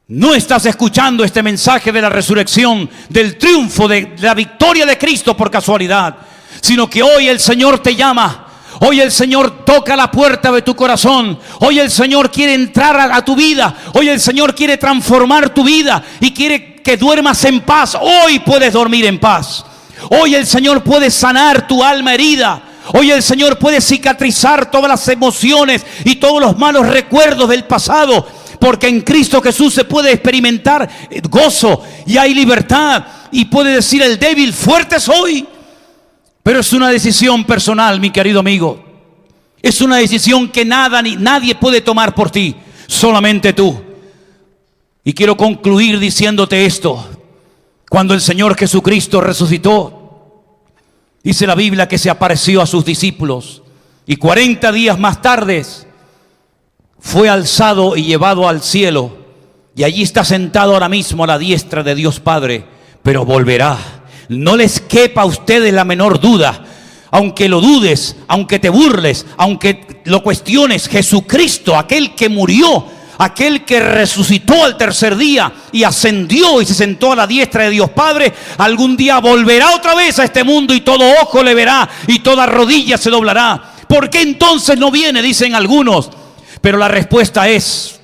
No estás escuchando este mensaje de la resurrección, del triunfo, de la victoria de Cristo por casualidad, sino que hoy el Señor te llama. Hoy el Señor toca la puerta de tu corazón. Hoy el Señor quiere entrar a tu vida. Hoy el Señor quiere transformar tu vida y quiere que duermas en paz. Hoy puedes dormir en paz. Hoy el Señor puede sanar tu alma herida. Hoy el Señor puede cicatrizar todas las emociones y todos los malos recuerdos del pasado, porque en Cristo Jesús se puede experimentar gozo y hay libertad. Y puede decir el débil: fuerte soy. Pero es una decisión personal, mi querido amigo. Es una decisión que nadie puede tomar por ti, solamente tú. Y quiero concluir diciéndote esto. Cuando el Señor Jesucristo resucitó, dice la Biblia que se apareció a sus discípulos, y 40 días más tarde fue alzado y llevado al cielo, y allí está sentado ahora mismo a la diestra de Dios Padre, pero volverá. No les quepa a ustedes la menor duda. Aunque lo dudes, aunque te burles, aunque lo cuestiones, Jesucristo, aquel que murió, aquel que resucitó al tercer día y ascendió y se sentó a la diestra de Dios Padre, algún día volverá otra vez a este mundo y todo ojo le verá y toda rodilla se doblará. ¿Por qué entonces no viene?, dicen algunos. Pero la respuesta es: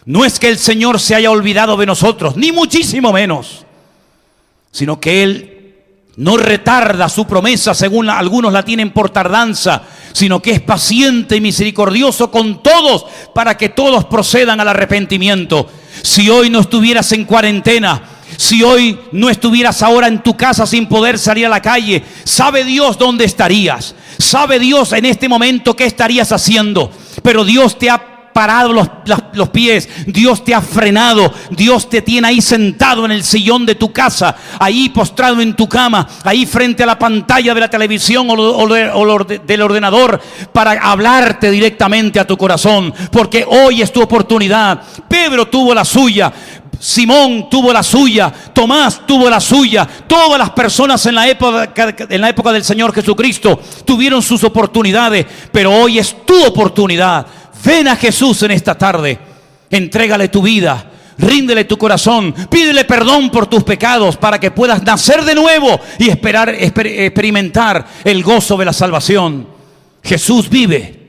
no es que el Señor se haya olvidado de nosotros, ni muchísimo menos, sino que Él no retarda su promesa, según algunos la tienen por tardanza, sino que es paciente y misericordioso con todos, para que todos procedan al arrepentimiento. Si hoy no estuvieras en cuarentena, si hoy no estuvieras ahora en tu casa sin poder salir a la calle, sabe Dios dónde estarías. Sabe Dios en este momento qué estarías haciendo. Pero Dios te ha parado los pies, Dios te ha frenado, Dios te tiene ahí sentado en el sillón de tu casa, ahí postrado en tu cama, ahí frente a la pantalla de la televisión o del ordenador, para hablarte directamente a tu corazón, porque hoy es tu oportunidad. Pedro tuvo la suya, Simón tuvo la suya, Tomás tuvo la suya, todas las personas en la época del Señor Jesucristo tuvieron sus oportunidades, pero hoy es tu oportunidad. Ven a Jesús en esta tarde, entrégale tu vida, ríndele tu corazón, pídele perdón por tus pecados para que puedas nacer de nuevo y experimentar el gozo de la salvación. Jesús vive,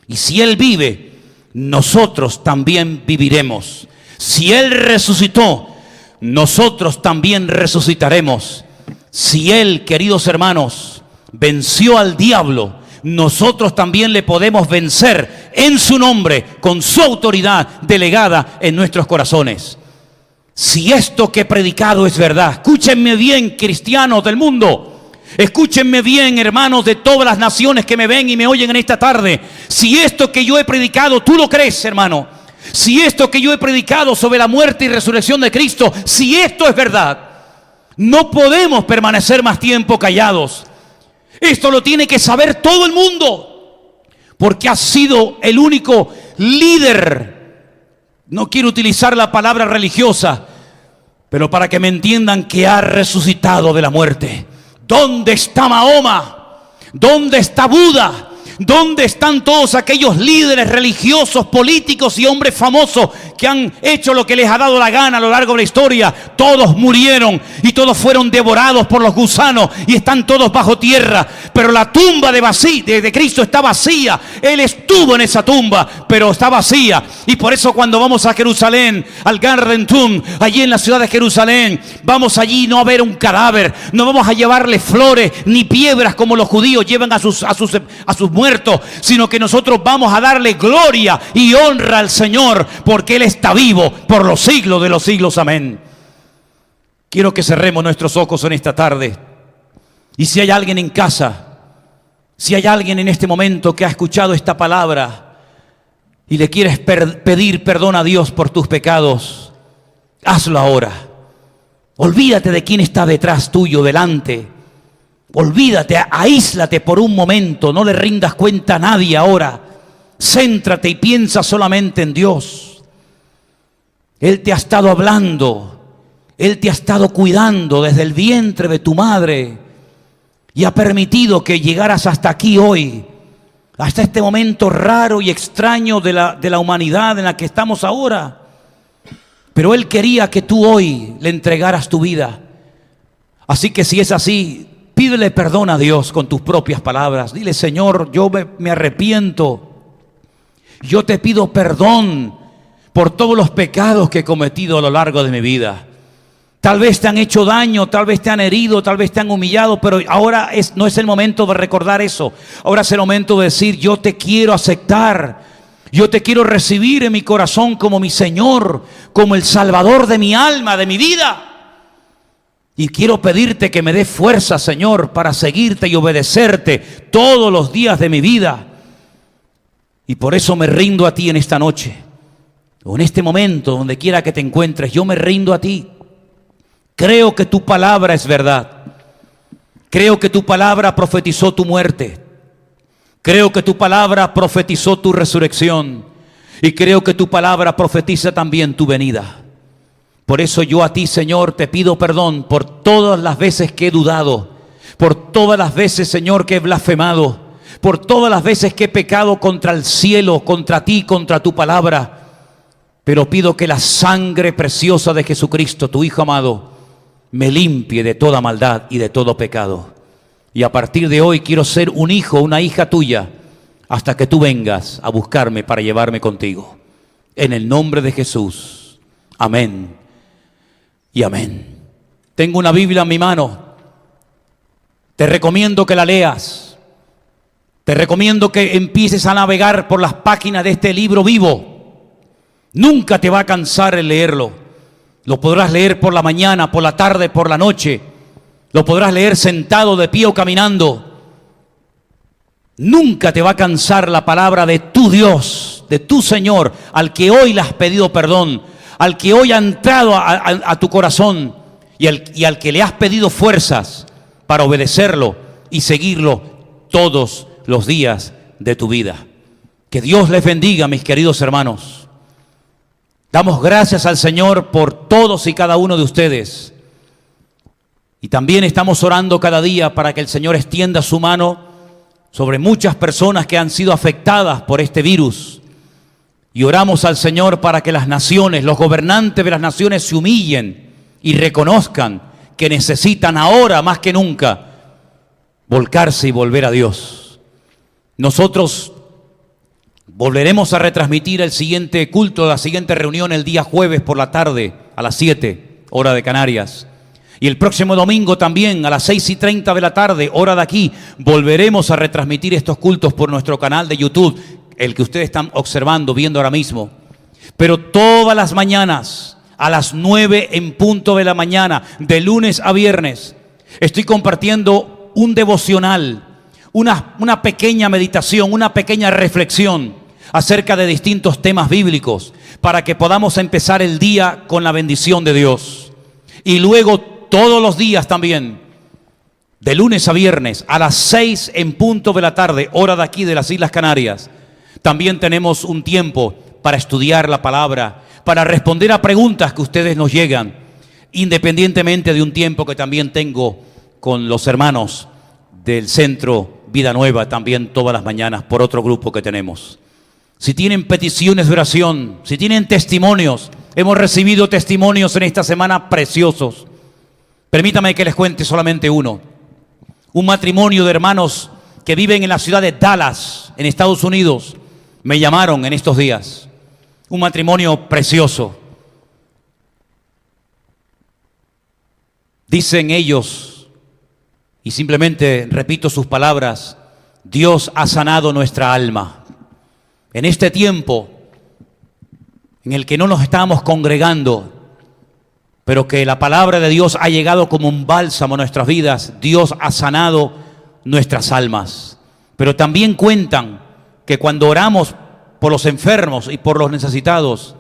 y si Él vive, nosotros también viviremos. Si Él resucitó, nosotros también resucitaremos. Si Él, queridos hermanos, venció al diablo, nosotros también le podemos vencer en su nombre, con su autoridad delegada en nuestros corazones. Si esto que he predicado es verdad, escúchenme bien, cristianos del mundo, escúchenme bien, hermanos de todas las naciones que me ven y me oyen en esta tarde. Si esto que yo he predicado, tú lo crees, hermano, si esto que yo he predicado sobre la muerte y resurrección de Cristo, si esto es verdad, no podemos permanecer más tiempo callados. Esto lo tiene que saber todo el mundo, porque ha sido el único líder, no quiero utilizar la palabra religiosa, pero para que me entiendan, que ha resucitado de la muerte. ¿Dónde está Mahoma? ¿Dónde está Buda? ¿Dónde están todos aquellos líderes religiosos, políticos y hombres famosos que han hecho lo que les ha dado la gana a lo largo de la historia? Todos murieron y todos fueron devorados por los gusanos y están todos bajo tierra. Pero la tumba de Cristo está vacía. Él estuvo en esa tumba, pero está vacía. Y por eso cuando vamos a Jerusalén, al Garden Tomb, allí en la ciudad de Jerusalén, vamos allí no a ver un cadáver, no vamos a llevarle flores ni piedras como los judíos llevan a sus muertos muerto, sino que nosotros vamos a darle gloria y honra al Señor, porque Él está vivo por los siglos de los siglos. Amén. Quiero que cerremos nuestros ojos en esta tarde. Y si hay alguien en casa, si hay alguien en este momento que ha escuchado esta palabra y le quieres pedir perdón a Dios por tus pecados, hazlo ahora. Olvídate de quién está detrás tuyo, delante. Olvídate, aíslate por un momento, no le rindas cuenta a nadie ahora. Céntrate y piensa solamente en Dios. Él te ha estado hablando, Él te ha estado cuidando desde el vientre de tu madre y ha permitido que llegaras hasta aquí hoy, hasta este momento raro y extraño de la humanidad en la que estamos ahora. Pero Él quería que tú hoy le entregaras tu vida. Así que si es así, pídele perdón a Dios con tus propias palabras. Dile: Señor, yo me arrepiento. Yo te pido perdón por todos los pecados que he cometido a lo largo de mi vida. Tal vez te han hecho daño, tal vez te han herido, tal vez te han humillado, pero ahora no es el momento de recordar eso. Ahora es el momento de decir: yo te quiero aceptar. Yo te quiero recibir en mi corazón como mi Señor, como el Salvador de mi alma, de mi vida. Y quiero pedirte que me des fuerza, Señor, para seguirte y obedecerte todos los días de mi vida. Y por eso me rindo a ti en esta noche, o en este momento, donde quiera que te encuentres. Yo me rindo a ti. Creo que tu palabra es verdad. Creo que tu palabra profetizó tu muerte. Creo que tu palabra profetizó tu resurrección. Y creo que tu palabra profetiza también tu venida. Por eso yo a ti, Señor, te pido perdón por todas las veces que he dudado, por todas las veces, Señor, que he blasfemado, por todas las veces que he pecado contra el cielo, contra ti, contra tu palabra. Pero pido que la sangre preciosa de Jesucristo, tu Hijo amado, me limpie de toda maldad y de todo pecado. Y a partir de hoy quiero ser un hijo, una hija tuya, hasta que tú vengas a buscarme para llevarme contigo. En el nombre de Jesús. Amén y amén. Tengo una Biblia en mi mano. Te recomiendo que la leas. Te recomiendo que empieces a navegar por las páginas de este libro vivo. Nunca te va a cansar el leerlo. Lo podrás leer por la mañana, por la tarde, por la noche. Lo podrás leer sentado, de pie o caminando. Nunca te va a cansar la palabra de tu Dios, de tu Señor, al que hoy le has pedido perdón, al que hoy ha entrado a tu corazón y al que le has pedido fuerzas para obedecerlo y seguirlo todos los días de tu vida. Que Dios les bendiga, mis queridos hermanos. Damos gracias al Señor por todos y cada uno de ustedes. Y también estamos orando cada día para que el Señor extienda su mano sobre muchas personas que han sido afectadas por este virus. Y oramos al Señor para que las naciones, los gobernantes de las naciones se humillen y reconozcan que necesitan ahora más que nunca volcarse y volver a Dios. Nosotros volveremos a retransmitir el siguiente culto, la siguiente reunión el día jueves por la tarde a las 7, hora de Canarias. Y el próximo domingo también a las 6:30 de la tarde, hora de aquí, volveremos a retransmitir estos cultos por nuestro canal de YouTube, el que ustedes están observando, viendo ahora mismo. Pero todas las mañanas, a las 9 en punto de la mañana, de lunes a viernes, estoy compartiendo un devocional, una pequeña meditación, una pequeña reflexión acerca de distintos temas bíblicos, para que podamos empezar el día con la bendición de Dios. Y luego todos los días también, de lunes a viernes, a las 6 en punto de la tarde, hora de aquí de las Islas Canarias, también tenemos un tiempo para estudiar la palabra, para responder a preguntas que ustedes nos llegan, independientemente de un tiempo que también tengo con los hermanos del Centro Vida Nueva, también todas las mañanas, por otro grupo que tenemos. Si tienen peticiones de oración, si tienen testimonios, hemos recibido testimonios en esta semana preciosos. Permítame que les cuente solamente uno. Un matrimonio de hermanos que viven en la ciudad de Dallas, en Estados Unidos, me llamaron en estos días. Un matrimonio precioso. Dicen ellos, y simplemente repito sus palabras, Dios ha sanado nuestra alma. En este tiempo en el que no nos estábamos congregando, pero que la palabra de Dios ha llegado como un bálsamo a nuestras vidas, Dios ha sanado nuestras almas. Pero también cuentan que cuando oramos por los enfermos y por los necesitados,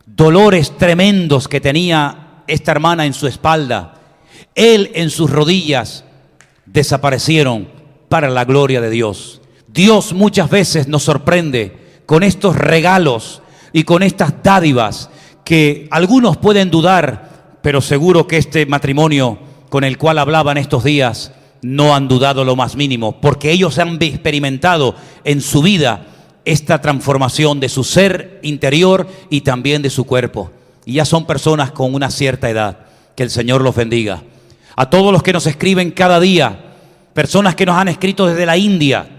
dolores tremendos que tenía esta hermana en su espalda, él en sus rodillas, desaparecieron para la gloria de Dios. Dios muchas veces nos sorprende con estos regalos y con estas dádivas que algunos pueden dudar, pero seguro que este matrimonio con el cual hablaban estos días no han dudado lo más mínimo, porque ellos han experimentado en su vida esta transformación de su ser interior y también de su cuerpo. Y ya son personas con una cierta edad. Que el Señor los bendiga. A todos los que nos escriben cada día, personas que nos han escrito desde la India,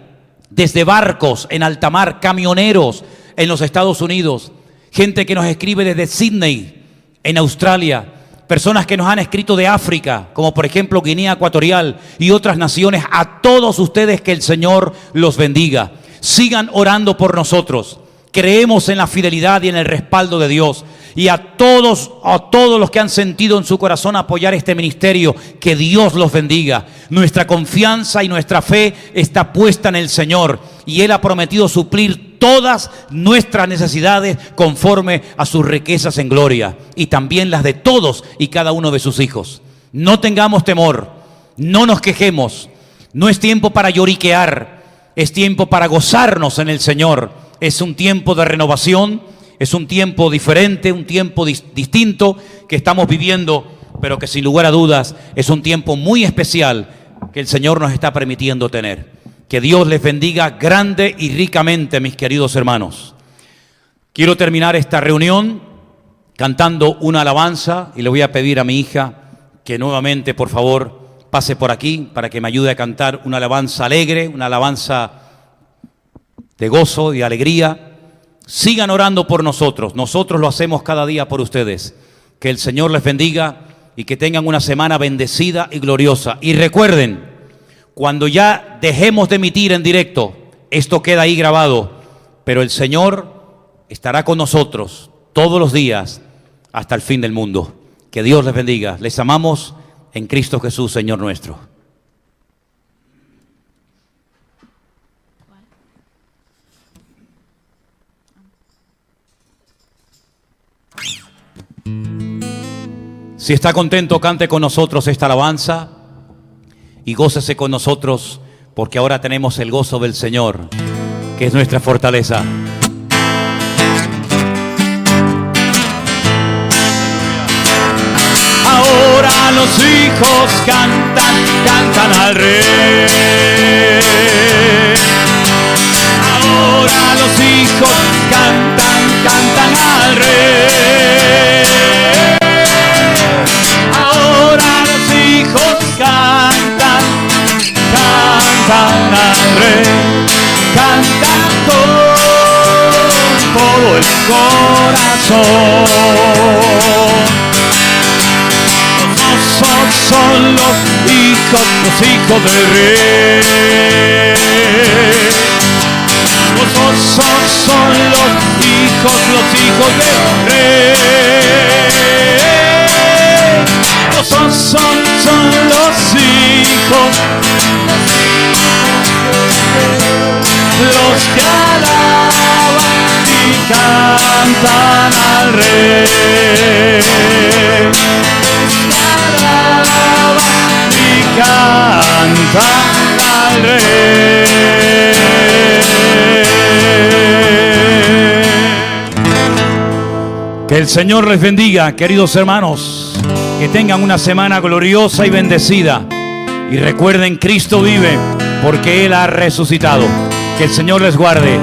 desde barcos en alta mar, camioneros en los Estados Unidos, gente que nos escribe desde Sydney, en Australia, personas que nos han escrito de África, como por ejemplo Guinea Ecuatorial y otras naciones. A todos ustedes que el Señor los bendiga. Sigan orando por nosotros. Creemos en la fidelidad y en el respaldo de Dios. Y a todos los que han sentido en su corazón apoyar este ministerio, que Dios los bendiga. Nuestra confianza y nuestra fe está puesta en el Señor, y Él ha prometido suplir todas nuestras necesidades conforme a sus riquezas en gloria, y también las de todos y cada uno de sus hijos. No tengamos temor, no nos quejemos. No es tiempo para lloriquear, es tiempo para gozarnos en el Señor. Es un tiempo de renovación, es un tiempo diferente, un tiempo distinto que estamos viviendo, pero que sin lugar a dudas es un tiempo muy especial que el Señor nos está permitiendo tener. Que Dios les bendiga grande y ricamente, mis queridos hermanos. Quiero terminar esta reunión cantando una alabanza, y le voy a pedir a mi hija que nuevamente, por favor, pase por aquí para que me ayude a cantar una alabanza alegre, una alabanza de gozo y alegría. Sigan orando por nosotros. Nosotros lo hacemos cada día por ustedes. Que el Señor les bendiga y que tengan una semana bendecida y gloriosa. Y recuerden, cuando ya dejemos de emitir en directo, esto queda ahí grabado, pero el Señor estará con nosotros todos los días hasta el fin del mundo. Que Dios les bendiga. Les amamos en Cristo Jesús, Señor nuestro. Si está contento, cante con nosotros esta alabanza y gócese con nosotros, porque ahora tenemos el gozo del Señor, que es nuestra fortaleza. Ahora los hijos cantan al Rey. Ahora los hijos cantan al Rey. Ahora los hijos cantan al Rey. Cantan con todo el corazón. Son los hijos del Rey. Son los hijos del Rey. Son los hijos, los que alaban y cantan al Rey. Cantan al Rey. Que el Señor les bendiga, queridos hermanos. Que tengan una semana gloriosa y bendecida. Y recuerden, Cristo vive, porque Él ha resucitado. Que el Señor les guarde.